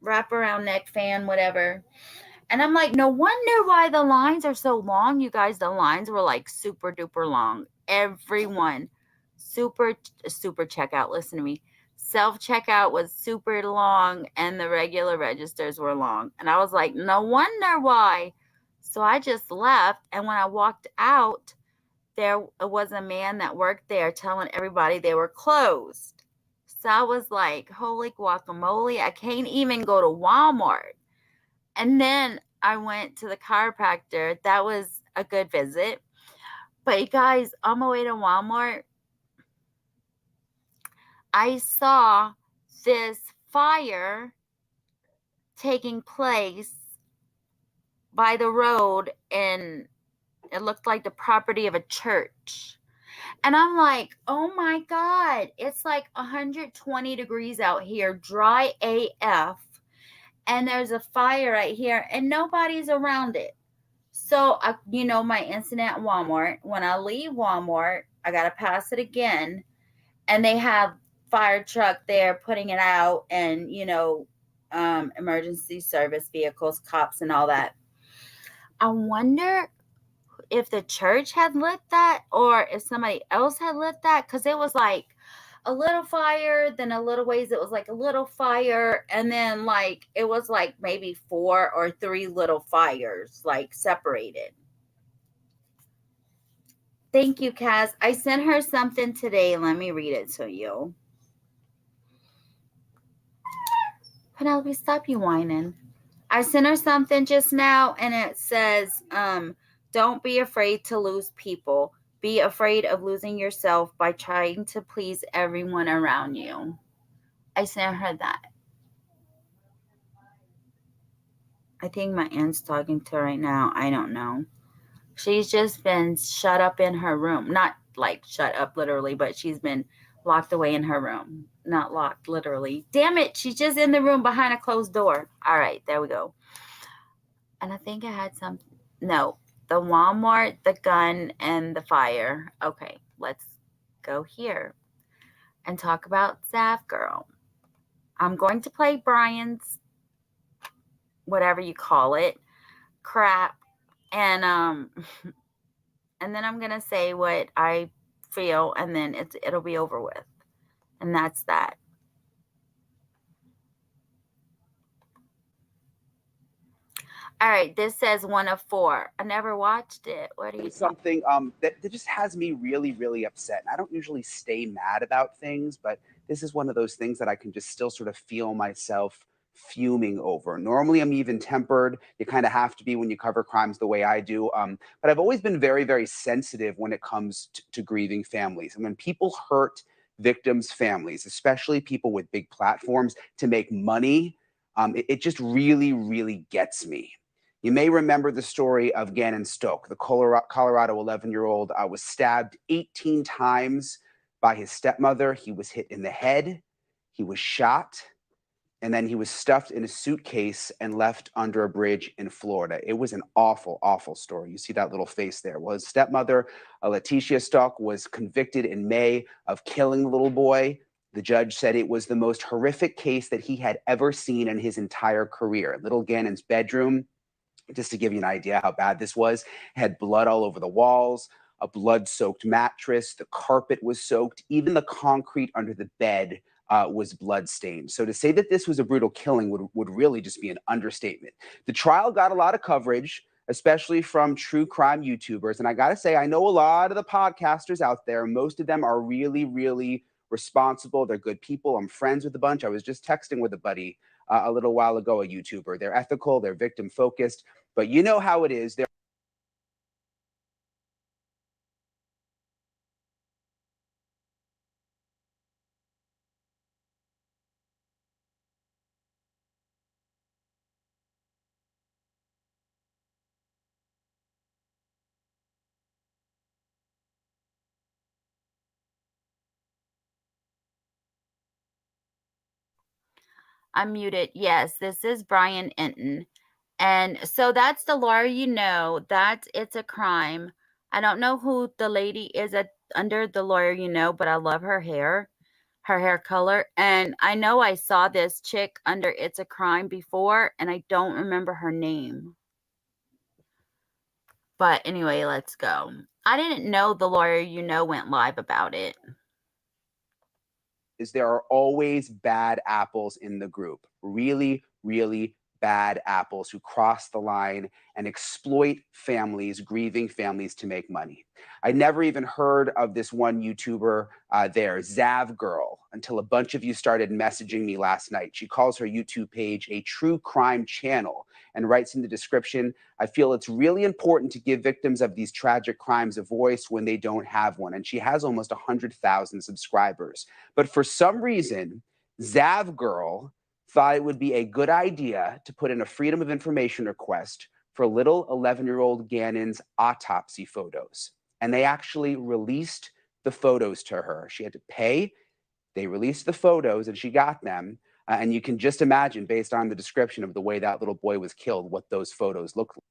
wrap around neck fan, whatever. And I'm like, no wonder why the lines are so long, you guys. The lines were like super duper long. Everyone, super checkout. Listen to me. Self checkout was super long, and the regular registers were long. And I was like, no wonder why. So I just left. And when I walked out, there was a man that worked there telling everybody they were closed. So I was like, holy guacamole, I can't even go to Walmart. And then I went to the chiropractor. That was a good visit. But you guys, on my way to Walmart, I saw this fire taking place by the road, and it looked like the property of a church. And I'm like, oh my God, it's like 120 degrees out here, dry AF. And there's a fire right here, and nobody's around it. So, my incident at Walmart, when I leave Walmart, I got to pass it again. And they have fire truck there putting it out, and, emergency service vehicles, cops, and all that. I wonder if the church had lit that or if somebody else had lit that, because it was like a little fire, then a little ways it was like a little fire, and then like it was like maybe 4 or 3 little fires like separated. Thank you, Kaz. I sent her something today. Let me read it to you. Penelope, stop you whining. I sent her something just now, and it says, don't be afraid to lose people. Be afraid of losing yourself by trying to please everyone around you. I sent her that. I think my aunt's talking to her right now. I don't know. She's just been shut up in her room. Not like shut up literally, but she's been locked away in her room. Not locked literally. Damn it. She's just in the room behind a closed door. All right, there we go. And I think I had some. No, the Walmart, the gun, and the fire. Okay, let's go here and talk about Zav Girl. I'm going to play Brian's, whatever you call it, crap, and and then I'm gonna say what I feel, and then it'll be over with, and that's that. All right, this says 1 of 4. I never watched it. What are you something that just has me really upset. And I don't usually stay mad about things, but this is one of those things that I can just still sort of feel myself fuming over. Normally I'm even tempered. You kind of have to be when you cover crimes the way I do. But I've always been very sensitive when it comes to grieving families. And when people hurt victims' families, especially people with big platforms to make money, it just really gets me. You may remember the story of Gannon Stoke, the Colorado 11-year-old was stabbed 18 times by his stepmother. He was hit in the head, he was shot, and then he was stuffed in a suitcase and left under a bridge in Florida. It was an awful story. You see that little face there. Well, his stepmother, Letitia Stock, was convicted in May of killing the little boy. The judge said it was the most horrific case that he had ever seen in his entire career. Little Gannon's bedroom, just to give you an idea how bad this was, had blood all over the walls, a blood-soaked mattress, the carpet was soaked, even the concrete under the bed was blood-stained. So to say that this was a brutal killing would really just be an understatement. The trial got a lot of coverage. especially from true crime YouTubers. And I got to say, I know a lot of the podcasters out there. Most of them are really, really responsible. They're good people. I'm friends with a bunch. I was just texting with a buddy a little while ago, a YouTuber. They're ethical, they're victim focused, but you know how it is. I'm muted. Yes, this is Brian Enton. And so that's the lawyer you know. That's It's a Crime. I don't know who the lady is under the lawyer you know, but I love her hair color. And I know I saw this chick under It's a Crime before, and I don't remember her name. But anyway, let's go. I didn't know the lawyer you know went live about it. Is there are always bad apples in the group. Really, really bad apples who cross the line and exploit families, grieving families, to make money. I never even heard of this one YouTuber there, Zav Girl, until a bunch of you started messaging me last night. She calls her YouTube page a true crime channel and writes in the description, I feel it's really important to give victims of these tragic crimes a voice when they don't have one. And she has almost 100,000 subscribers. But for some reason, Zav Girl thought it would be a good idea to put in a Freedom of Information request for little 11-year-old Gannon's autopsy photos. And they actually released the photos to her. She had to pay. They released the photos and she got them. And you can just imagine, based on the description of the way that little boy was killed, what those photos looked like.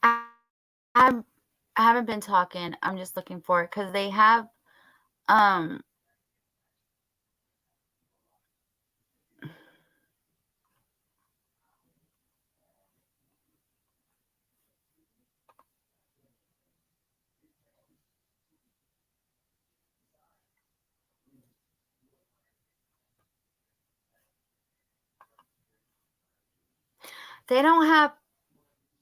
I, I haven't been talking. I'm just looking for it because they have um they don't have.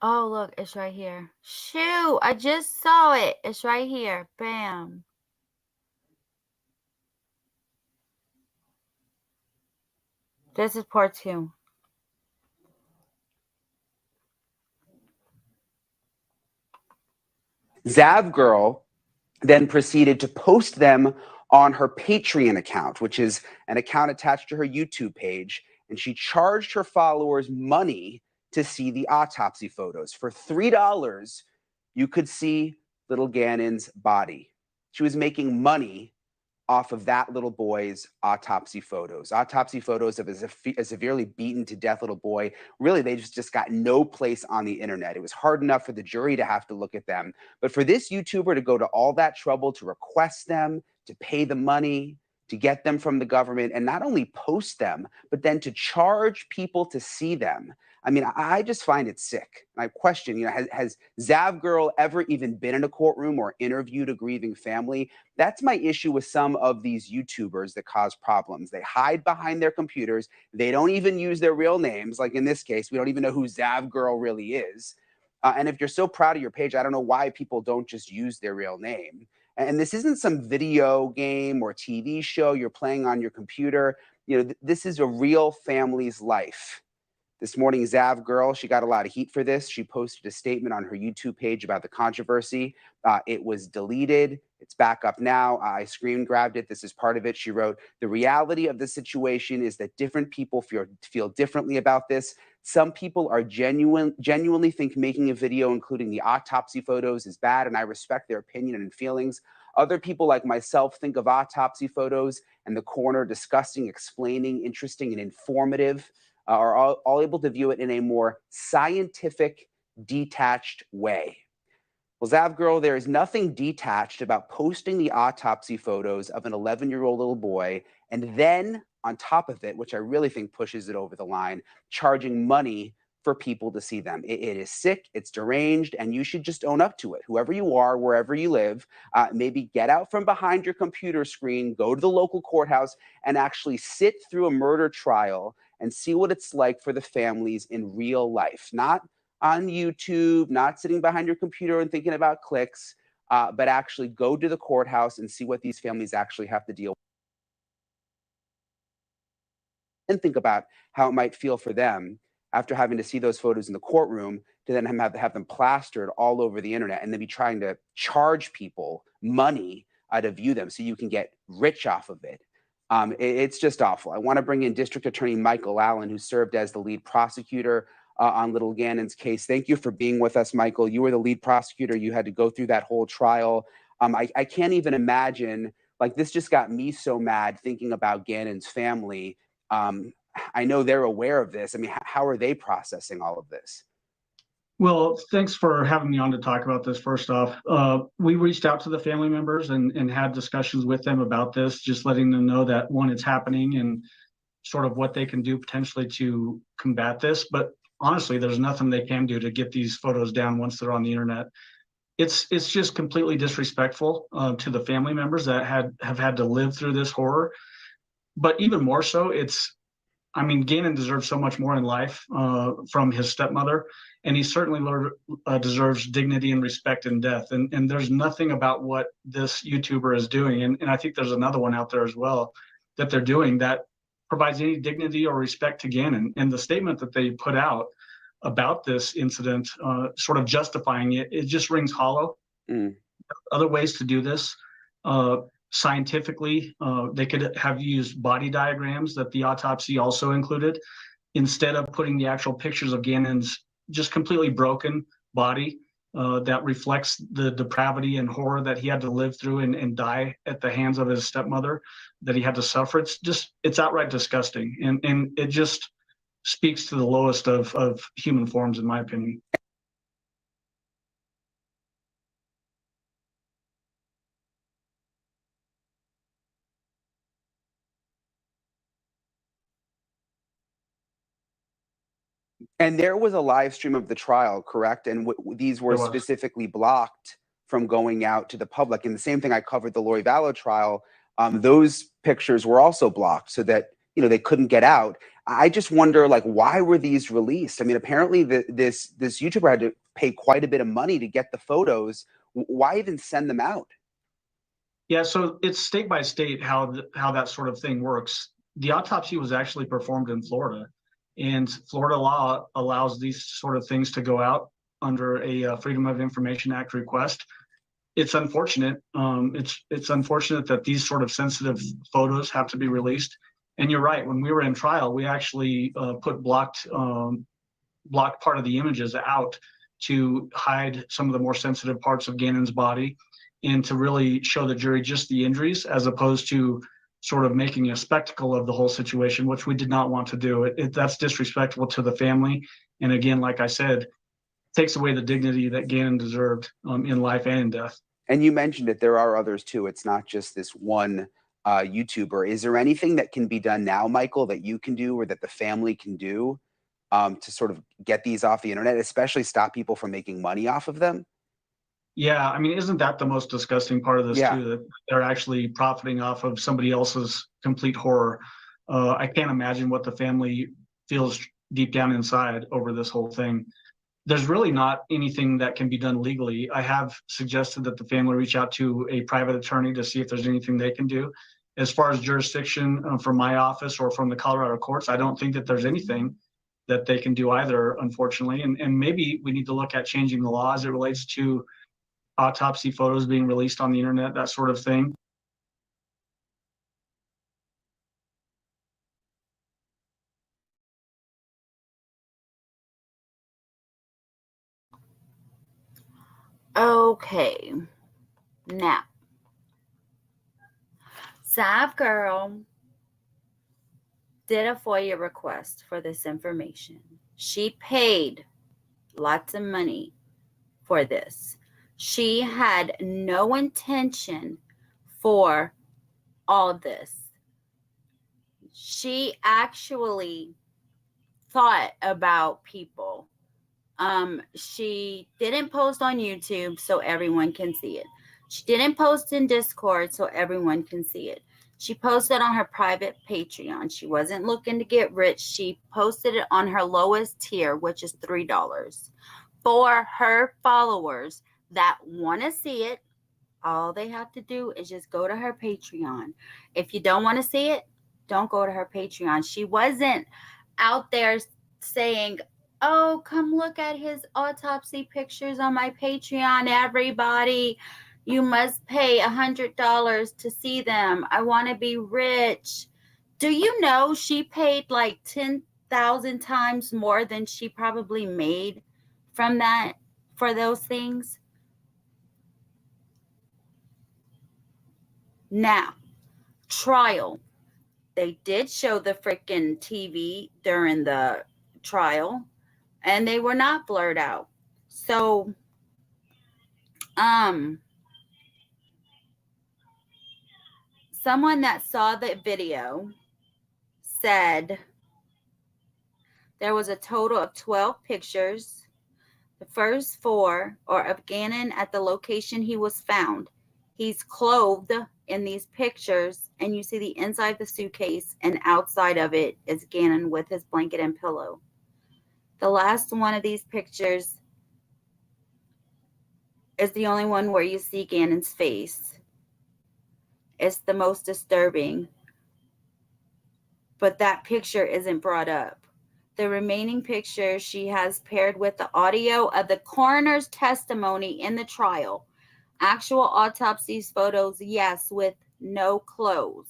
Oh, look, it's right here. Shoot, I just saw it. It's right here. Bam. This is part 2. Zav Girl then proceeded to post them on her Patreon account, which is an account attached to her YouTube page. And she charged her followers money to see the autopsy photos. For $3, you could see little Gannon's body. She was making money off of that little boy's autopsy photos of a severely beaten to death little boy. Really, they just got no place on the internet. It was hard enough for the jury to have to look at them. But for this YouTuber to go to all that trouble to request them, to pay the money, to get them from the government, and not only post them, but then to charge people to see them. I mean, I just find it sick. And I question, has Zav Girl ever even been in a courtroom or interviewed a grieving family? That's my issue with some of these YouTubers that cause problems. They hide behind their computers. They don't even use their real names. Like in this case, we don't even know who Zav Girl really is. And if you're so proud of your page, I don't know why people don't just use their real name. And this isn't some video game or TV show you're playing on your computer. This is a real family's life. This morning, Zav Girl, she got a lot of heat for this. She posted a statement on her YouTube page about the controversy. It was deleted. It's back up now. I screen grabbed it. This is part of it. She wrote, "The reality of the situation is that different people feel differently about this. Some people are genuinely think making a video, including the autopsy photos, is bad, and I respect their opinion and feelings. Other people like myself think of autopsy photos and the coroner disgusting, explaining, interesting, and informative, are all able to view it in a more scientific, detached way." Well, Zav Girl, there is nothing detached about posting the autopsy photos of an 11-year-old little boy, and then on top of it, which I really think pushes it over the line, charging money for people to see them. It is sick, it's deranged, and you should just own up to it. Whoever you are, wherever you live, maybe get out from behind your computer screen, go to the local courthouse, and actually sit through a murder trial and see what it's like for the families in real life. Not on YouTube, not sitting behind your computer and thinking about clicks, but actually go to the courthouse and see what these families actually have to deal with. And think about how it might feel for them after having to see those photos in the courtroom to then have them plastered all over the internet and then be trying to charge people money to view them so you can get rich off of it. It's just awful. I want to bring in District Attorney Michael Allen, who served as the lead prosecutor on Little Gannon's case. Thank you for being with us, Michael. You were the lead prosecutor. You had to go through that whole trial. I can't even imagine, like, this just got me so mad thinking about Gannon's family. I know they're aware of this. I mean, how are they processing all of this? Well, thanks for having me on to talk about this. First off, we reached out to the family members and had discussions with them about this, just letting them know that, one, it's happening and sort of what they can do potentially to combat this. But honestly, there's nothing they can do to get these photos down once they're on the internet. It's just completely disrespectful to the family members that have had to live through this horror. But even more so, I mean, Gannon deserves so much more in life from his stepmother, and he certainly deserves dignity and respect in death. And there's nothing about what this YouTuber is doing, and I think there's another one out there as well that they're doing that provides any dignity or respect to Gannon. And the statement that they put out about this incident, sort of justifying it, it just rings hollow. Other ways to do this. Scientifically, they could have used body diagrams that the autopsy also included, instead of putting the actual pictures of Gannon's just completely broken body that reflects the depravity and horror that he had to live through and die at the hands of his stepmother, that he had to suffer. It's outright disgusting, and it just speaks to the lowest of human forms, in my opinion. And there was a live stream of the trial, correct? And these were specifically blocked from going out to the public. And the same thing, I covered the Lori Vallow trial. Those pictures were also blocked so that, you know, they couldn't get out. I just wonder, like, why were these released? I mean, apparently this YouTuber had to pay quite a bit of money to get the photos. Why even send them out? Yeah, so it's state by state how that sort of thing works. The autopsy was actually performed in Florida, and Florida law allows these sort of things to go out under a Freedom of Information Act request. It's unfortunate. It's unfortunate that these sort of sensitive photos have to be released. And you're right. When we were in trial, we actually put blocked part of the images out to hide some of the more sensitive parts of Gannon's body and to really show the jury just the injuries, as opposed to sort of making a spectacle of the whole situation, which we did not want to do. That's disrespectful to the family. And again, like I said, takes away the dignity that Gannon deserved in life and in death. And you mentioned it, there are others too. It's not just this one YouTuber. Is there anything that can be done now, Michael, that you can do or that the family can do to sort of get these off the internet, especially stop people from making money off of them? Yeah, I mean, isn't that the most disgusting part of this too, that they're actually profiting off of somebody else's complete horror? I can't imagine what the family feels deep down inside over this whole thing. There's really not anything that can be done legally. I have suggested that the family reach out to a private attorney to see if there's anything they can do. As far as jurisdiction from my office or from the Colorado courts, I don't think that there's anything that they can do either, unfortunately. And maybe we need to look at changing the law as it relates to autopsy photos being released on the internet, that sort of thing. Okay, now, Sav Girl did a FOIA request for this information. She paid lots of money for this. She had no intention for all of this. She actually thought about people. She didn't post on YouTube so everyone can see it. She didn't post in Discord so everyone can see it. She posted on her private Patreon. She wasn't looking to get rich. She posted it on her lowest tier, which is $3. For her followers that want to see it, all they have to do is just go to her Patreon. If you don't want to see it, don't go to her Patreon. She wasn't out there saying, oh, come look at his autopsy pictures on my Patreon, everybody. You must pay $100 to see them. I want to be rich. Do you know she paid like 10,000 times more than she probably made from that for those things? Now, trial. They did show the freaking TV during the trial, and they were not blurred out. So, someone that saw the video said there was a total of 12 pictures. The first 4 are of Gannon at the location he was found. He's clothed in these pictures, and you see the inside of the suitcase, and outside of it is Gannon with his blanket and pillow. The last one of these pictures is the only one where you see Gannon's face. It's the most disturbing, but that picture isn't brought up. The remaining pictures she has paired with the audio of the coroner's testimony in the trial. Actual autopsy photos, yes, with no clothes.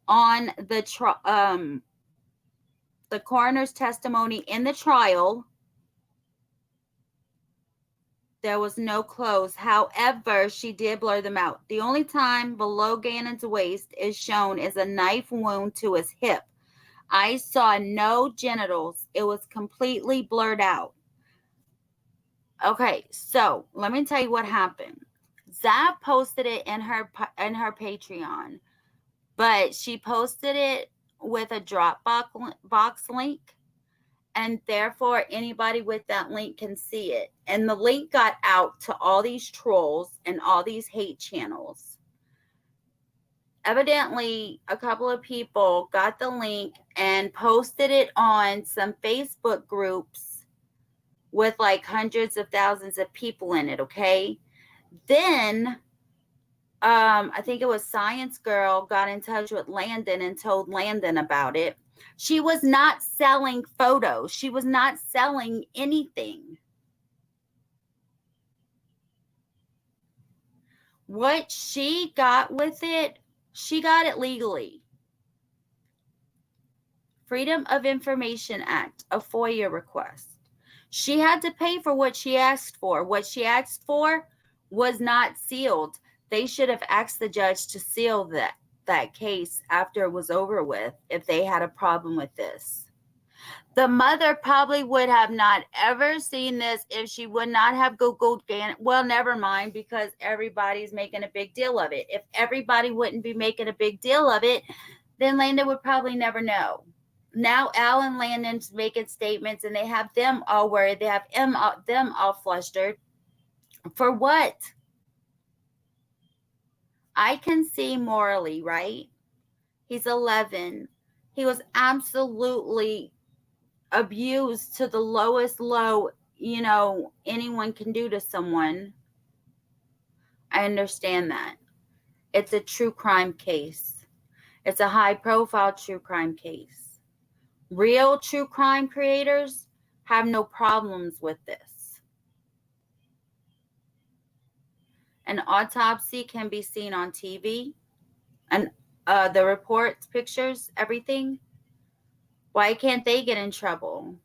On the coroner's testimony in the trial, there was no clothes. However, she did blur them out. The only time below Gannon's waist is shown is a knife wound to his hip. I saw no genitals. It was completely blurred out. Okay, so let me tell you what happened. Zab posted it in her Patreon, but she posted it with a Dropbox link, and therefore anybody with that link can see it. And the link got out to all these trolls and all these hate channels. Evidently, a couple of people got the link and posted it on some Facebook groups with like hundreds of thousands of people in it, okay? Then, I think it was Science Girl got in touch with Landon and told Landon about it. She was not selling photos. She was not selling anything. What she got with it, she got it legally. Freedom of Information Act, a FOIA request. She had to pay for what she asked for. What she asked for was not sealed. They should have asked the judge to seal that case after it was over with if they had a problem with this. The mother probably would have not ever seen this if she would not have Googled Gannon. Well, never mind, because everybody's making a big deal of it. If everybody wouldn't be making a big deal of it, then Landon would probably never know. Now Al and Landon's making statements, and they have them all worried. They have them all flustered. For what? I can see morally, right? He's 11. He was absolutely abused to the lowest low, anyone can do to someone. I understand that. It's a true crime case. It's a high profile true crime case. Real true crime creators have no problems with this. An autopsy can be seen on TV, and the reports, pictures, everything. Why can't they get in trouble?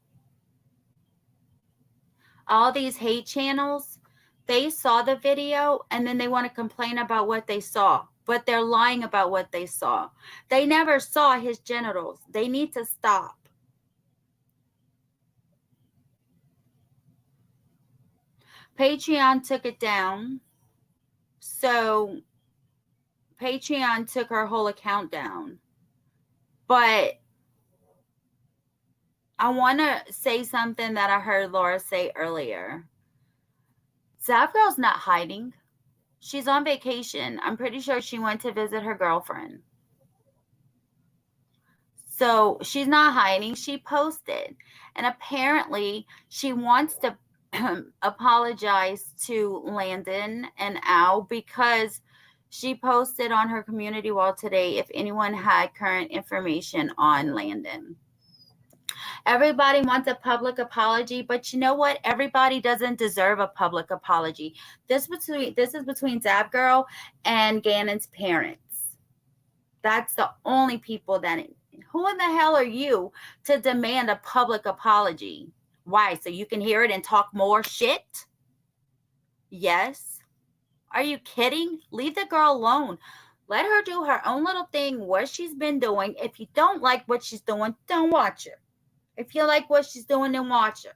All these hate channels, they saw the video and then they want to complain about what they saw, but they're lying about what they saw. They never saw his genitals. They need to stop. Patreon took it down. So Patreon took her whole account down. But I want to say something that I heard Laura say earlier. Zavgirl's not hiding. She's on vacation. I'm pretty sure she went to visit her girlfriend. So she's not hiding. She posted. And apparently she wants to apologize to Landon and Al because she posted on her community wall today if anyone had current information on Landon. Everybody wants a public apology, but you know what? Everybody doesn't deserve a public apology. This is between Zab Girl and Gannon's parents. That's the only people that. Who in the hell are you to demand a public apology? Why? So you can hear it and talk more shit? Yes. Are you kidding? Leave the girl alone. Let her do her own little thing, what she's been doing. If you don't like what she's doing, don't watch her. If you like what she's doing, then watch her.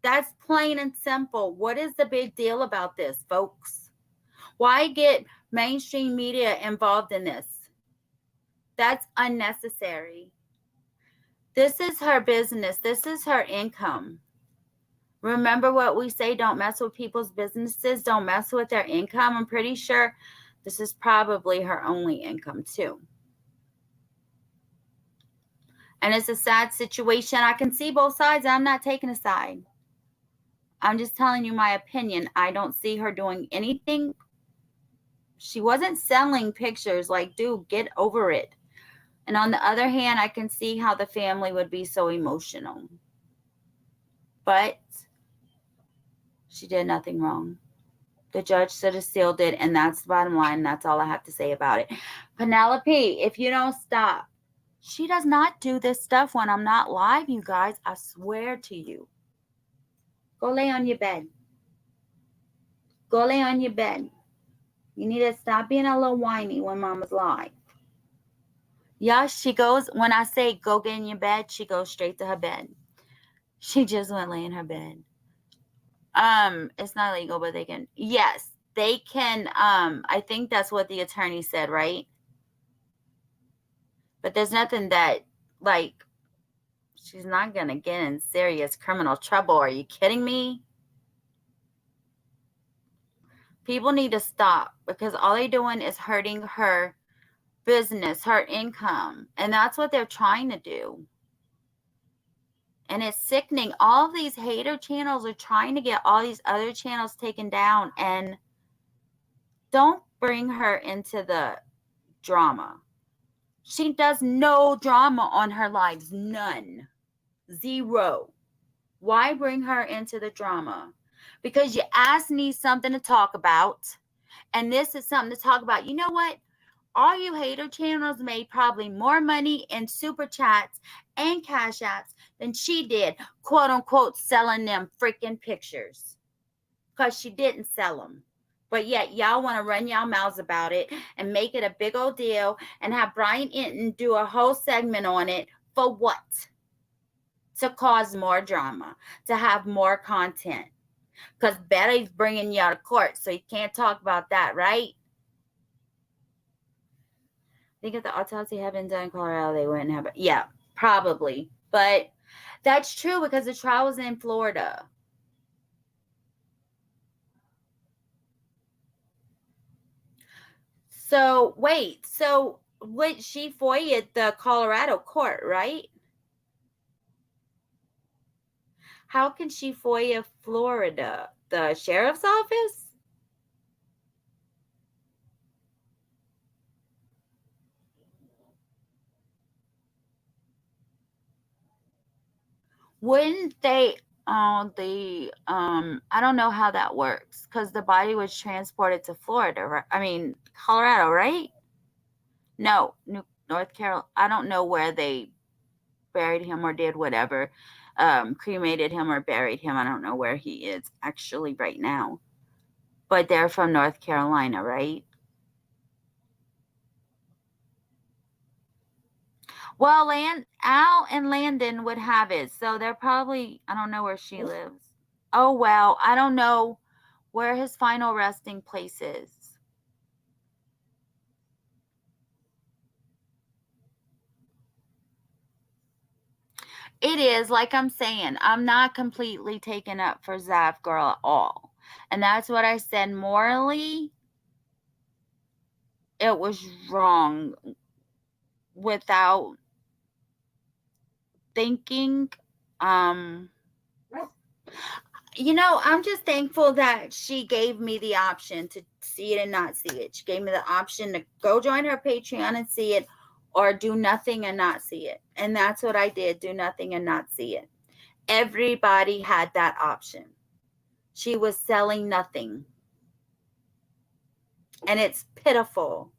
That's plain and simple. What is the big deal about this, folks? Why get mainstream media involved in this? That's unnecessary. This is her business. This is her income. Remember what we say, don't mess with people's businesses, don't mess with their income. I'm pretty sure this is probably her only income too. And it's a sad situation. I can see both sides. I'm not taking a side. I'm just telling you my opinion. I don't see her doing anything. She wasn't selling pictures. Like, dude, get over it. And on the other hand, I can see how the family would be so emotional. But she did nothing wrong. The judge should have sealed it, and that's the bottom line. That's all I have to say about it. Penelope, if you don't stop, she does not do this stuff when I'm not live, you guys. I swear to you. Go lay on your bed. Go lay on your bed. You need to stop being a little whiny when mama's live. Yeah, she goes, when I say go get in your bed, she goes straight to her bed. She just went lay in her bed. It's not legal, but they can, yes, they can, I think that's what the attorney said, right? But there's nothing that, like, she's not going to get in serious criminal trouble. Are you kidding me? People need to stop because all they're doing is hurting her business, her income. And that's what they're trying to do. And it's sickening. All of these hater channels are trying to get all these other channels taken down. And don't bring her into the drama. She does no drama on her lives. None. Zero. Why bring her into the drama? Because you asked me something to talk about. And this is something to talk about. You know what? All you hater channels made probably more money in super chats and cash apps than she did, quote unquote, selling them freaking pictures. Because she didn't sell them. But yet y'all want to run y'all mouths about it and make it a big old deal and have Brian Enton do a whole segment on it. For what? To cause more drama, to have more content. Because Betty's bringing you out of court, so you can't talk about that, right? I think if the autopsy had been done in Colorado, they wouldn't have it. Yeah, probably. But that's true because the trial was in Florida. So, wait. So, would she FOIA the Colorado court, right? How can she FOIA Florida? The sheriff's office? Wouldn't they? I don't know how that works because the body was transported to Florida, right? I mean, Colorado, right? No, North Carolina. I don't know where they buried him or did whatever, cremated him or buried him. I don't know where he is actually right now, but they're from North Carolina, right? Well, Al and Landon would have it, so they're probably. I don't know where she lives. Oh well, I don't know where his final resting place is. It is like I'm saying. I'm not completely taken up for Zav Girl at all, and that's what I said. Morally, it was wrong without thinking. Um, I'm just thankful that she gave me the option to see it and not see it. She gave me the option to go join her Patreon and see it, or do nothing and not see it. And that's what I did, do nothing and not see it. Everybody had that option. She was selling nothing. And it's pitiful.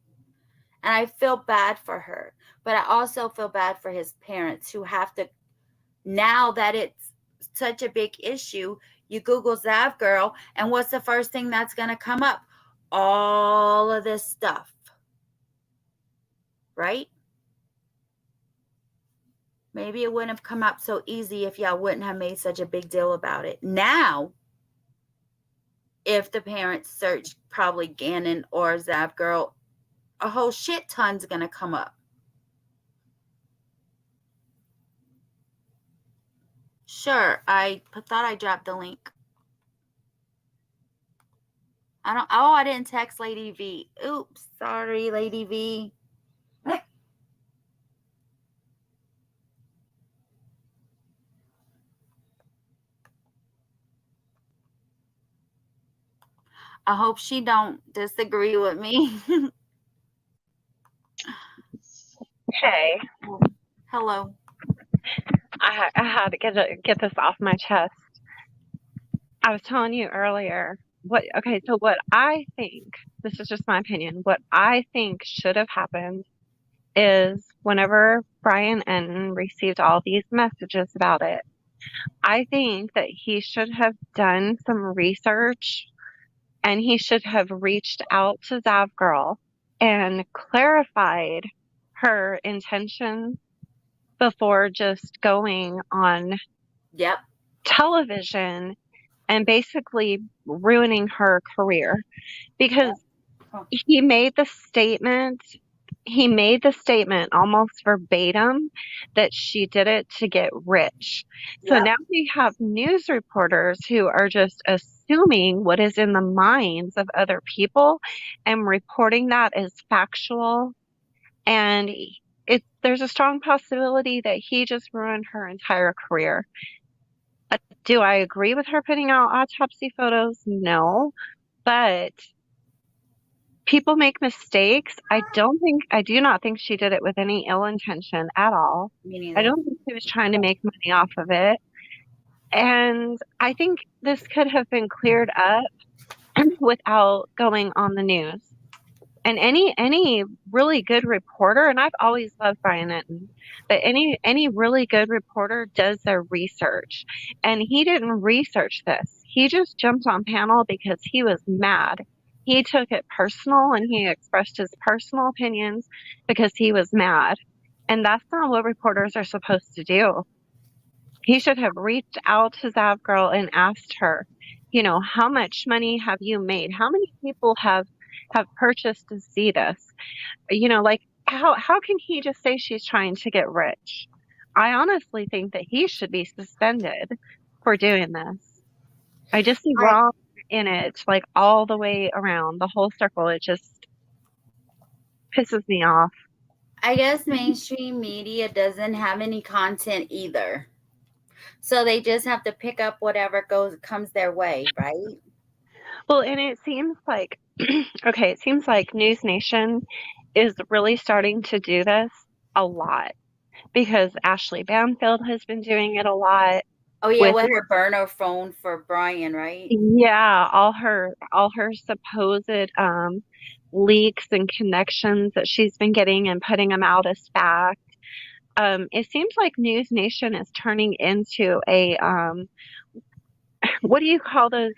And I feel bad for her. But I also feel bad for his parents who have to, now that it's such a big issue, you Google Zav Girl, and what's the first thing that's going to come up? All of this stuff. Right? Maybe it wouldn't have come up so easy if y'all wouldn't have made such a big deal about it. Now, if the parents search probably Gannon or Zav Girl, a whole shit ton's going to come up. Sure, I thought I dropped the link. I didn't text Lady V. Oops, sorry, Lady V. I hope she don't disagree with me. Hey, Hello. I had to get this off my chest. I was telling you earlier so what I think, this is just my opinion, what I think should have happened is whenever Brian Enton received all these messages about it, I think that he should have done some research and he should have reached out to Zav Girl and clarified her intentions before just going on Yep. television and basically ruining her career because he made the statement almost verbatim that she did it to get rich. So Yep. now we have news reporters who are just assuming what is in the minds of other people and reporting that as factual. And there's a strong possibility that he just ruined her entire career. Do I agree with her putting out autopsy photos? No, but people make mistakes. I do not think she did it with any ill intention at all. Me neither. I don't think she was trying to make money off of it. And I think this could have been cleared up without going on the news. And any really good reporter, and I've always loved Brian Enton, but any really good reporter does their research. And he didn't research this. He just jumped on panel because he was mad. He took it personal and he expressed his personal opinions because he was mad. And that's not what reporters are supposed to do. He should have reached out to Zav Girl and asked her, how much money have you made? How many people have purchased to see this? Like how can he just say she's trying to get rich? I honestly think that he should be suspended for doing this. I just see wrong in it, like all the way around the whole circle. It just pisses me off. I guess mainstream media doesn't have any content either. So they just have to pick up whatever comes their way, right? Well, and it seems like it seems like News Nation is really starting to do this a lot because Ashley Banfield has been doing it a lot. Oh yeah, with with her burner phone for Brian, right? yeah, all her supposed leaks and connections that she's been getting and putting them out as fact. It seems like News Nation is turning into a what do you call those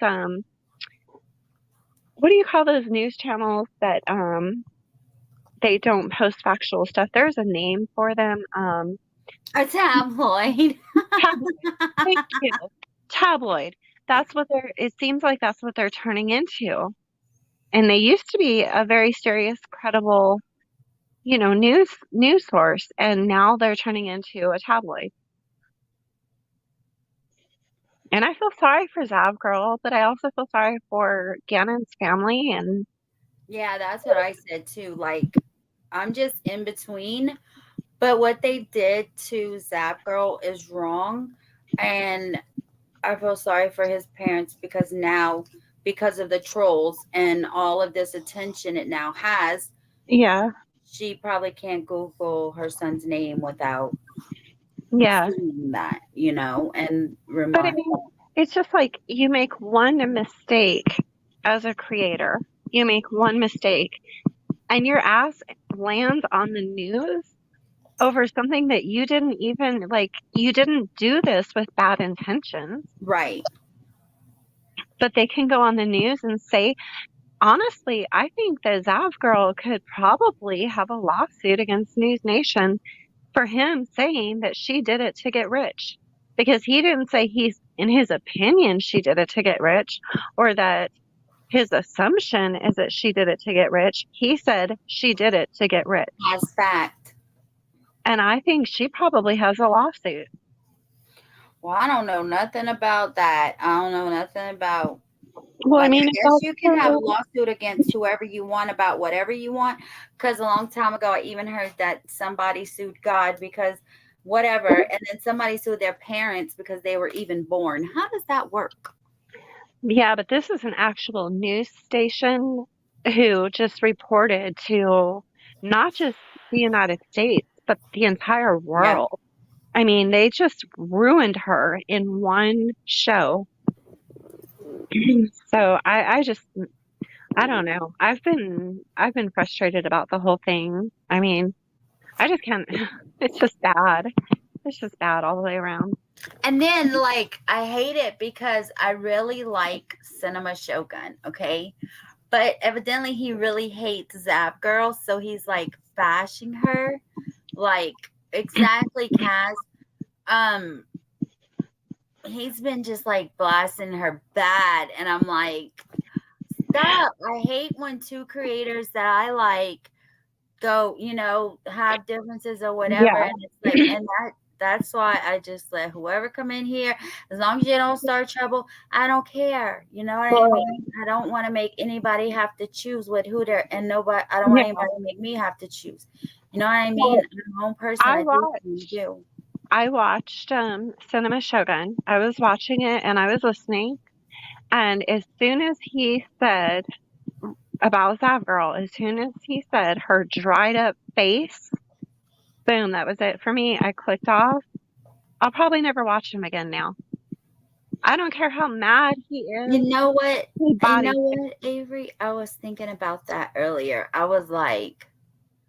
what do you call those news channels that they don't post factual stuff? There's a name for them. A tabloid. Tabloid. Thank you. Tabloid. That's what they're it seems like that's what they're turning into. And they used to be a very serious, credible, news source, and now they're turning into a tabloid. And I feel sorry for Zav Girl, but I also feel sorry for Gannon's family and Yeah, that's what I said too. Like, I'm just in between. But what they did to Zap Girl is wrong. And I feel sorry for his parents because now, because of the trolls and all of this attention it now has, yeah, she probably can't Google her son's name without yeah. seeing that, and But I remind. mean, it's just like you make one mistake as a creator. You make one mistake and your ass lands on the news over something that you didn't even like, you didn't do this with bad intentions, Right. but they can go on the news and say, honestly, I think the Zav girl could probably have a lawsuit against News Nation for him saying that she did it to get rich. Because he didn't say in his opinion, she did it to get rich, or that his assumption is that she did it to get rich. He said she did it to get rich. As fact. And I think she probably has a lawsuit. Well, I don't know nothing about that. I don't know nothing about. Well, I Like, mean, I it's guess you can have a also, lawsuit against whoever you want about whatever you want. Because a long time ago, I even heard that somebody sued God because whatever, and then somebody sued their parents because they were even born. How does that work? yeah, but this is an actual news station who just reported to not just the United States, but the entire Yeah. world. I mean, they just ruined her in one show. So I don't know. I've been frustrated about the whole thing. I mean, I just can't. It's just bad. It's just bad all the way around. And then, like, I hate it because I really like Cinema Shogun, okay? But evidently, he really hates Zap Girl, so he's like bashing her. Like, exactly, Cass. Um, he's been just like blasting her bad, and I'm like, stop. I hate when two creators that I like go, have differences or whatever, Yeah. and it's like, and that's why I just let whoever come in here, as long as you don't start trouble, I don't care. You know what I Well, mean? I don't want to make anybody have to choose with who they're, and nobody, I don't want yeah. anybody to make me have to choose. You know what I mean? Well, I'm my own person. I I do what watched I do. I watched Cinema Shogun. I was watching it and I was listening. And as soon as he said about that girl, as soon as he said her dried up face, boom, that was it for me. I clicked off. I'll probably never watch him again now. I don't care how mad he You is. know what? He You know body what, Avery? I was thinking about that earlier. I was like,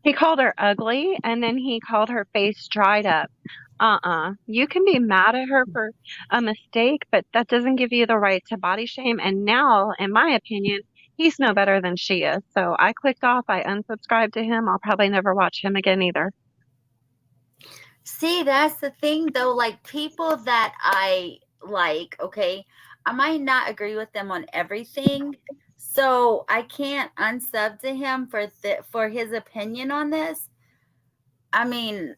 He called her ugly and then he called her face dried up. You can be mad at her for a mistake, but that doesn't give you the right to body shame. And now, in my opinion, he's no better than she is. So I clicked off, I unsubscribed to him. I'll probably never watch him again either. see, that's the thing though. Like, people that I like, okay, I might not agree with them on everything. So I can't unsub to him for his opinion on this. I mean,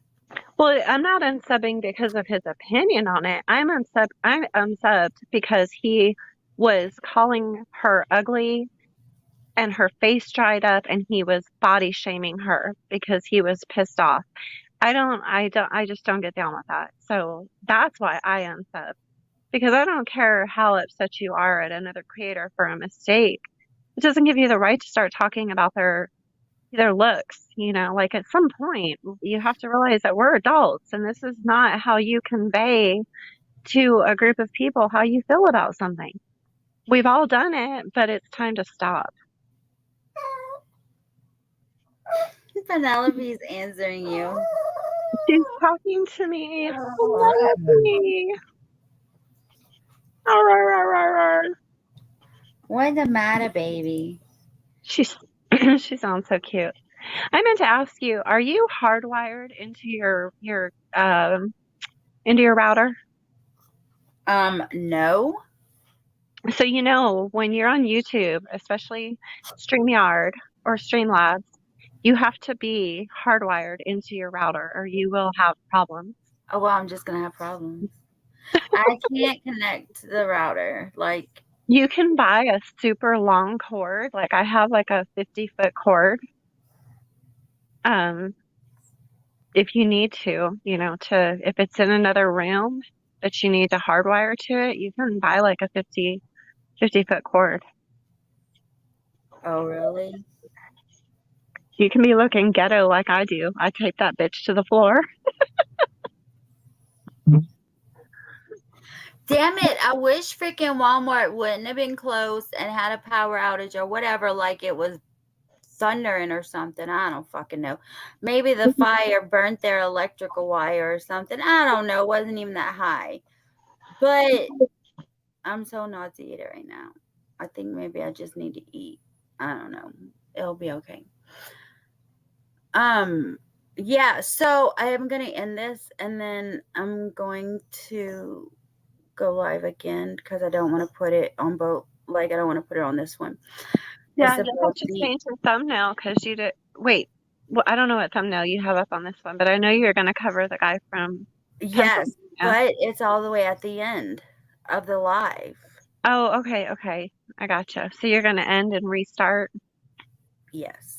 Well, I'm not unsubbing because of his opinion on it. I'm unsubbed because he was calling her ugly and her face dried up and he was body shaming her because he was pissed off. I just don't get down with that. So that's why I unsub because I don't care how upset you are at another creator for a mistake. It doesn't give you the right to start talking about their looks, like at some point you have to realize that we're adults and this is not how you convey to a group of people how you feel about something. We've all done it, but it's time to stop. Penelope's answering you. She's talking to me. Penelope. Arr, arr, arr, arr, arr. What's the matter, baby? She's she sounds so cute. I meant to ask you, are you hardwired into your into your router? No. So you know when you're on YouTube, especially StreamYard or Streamlabs, you have to be hardwired into your router or you will have problems. Oh, well, I'm just going to have problems. I can't connect to the router. Like, You can buy a super long cord. Like I have like a 50-foot cord. If you need to, you know, if it's in another room that you need to hardwire to it, you can buy like a 50-foot cord. oh, really? You can be looking ghetto like I do. I tape that bitch to the floor. Damn it. I wish freaking Walmart wouldn't have been closed and had a power outage or whatever, like it was thundering or something. I don't fucking know. Maybe the fire burnt their electrical wire or something. I don't know. It wasn't even that high. But I'm so not to eat it right now. I think maybe I just need to eat. I don't know. It'll be okay. Yeah, so I am going to end this and then I'm going to go live again because I don't want to put it on both. Like, I don't want to put it on this one. Yeah, It's you'll have about to the, change your thumbnail because you did. Wait, well, I don't know what thumbnail you have up on this one, but I know you're going to cover the guy from yes, Pennsylvania. but it's all the way at the end of the live. Oh, okay. I gotcha. So you're going to end and restart? Yes.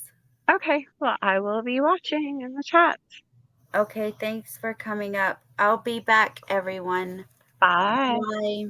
Okay, well, I will be watching in the chat. Okay, thanks for coming up. I'll be back, everyone. Bye. Bye.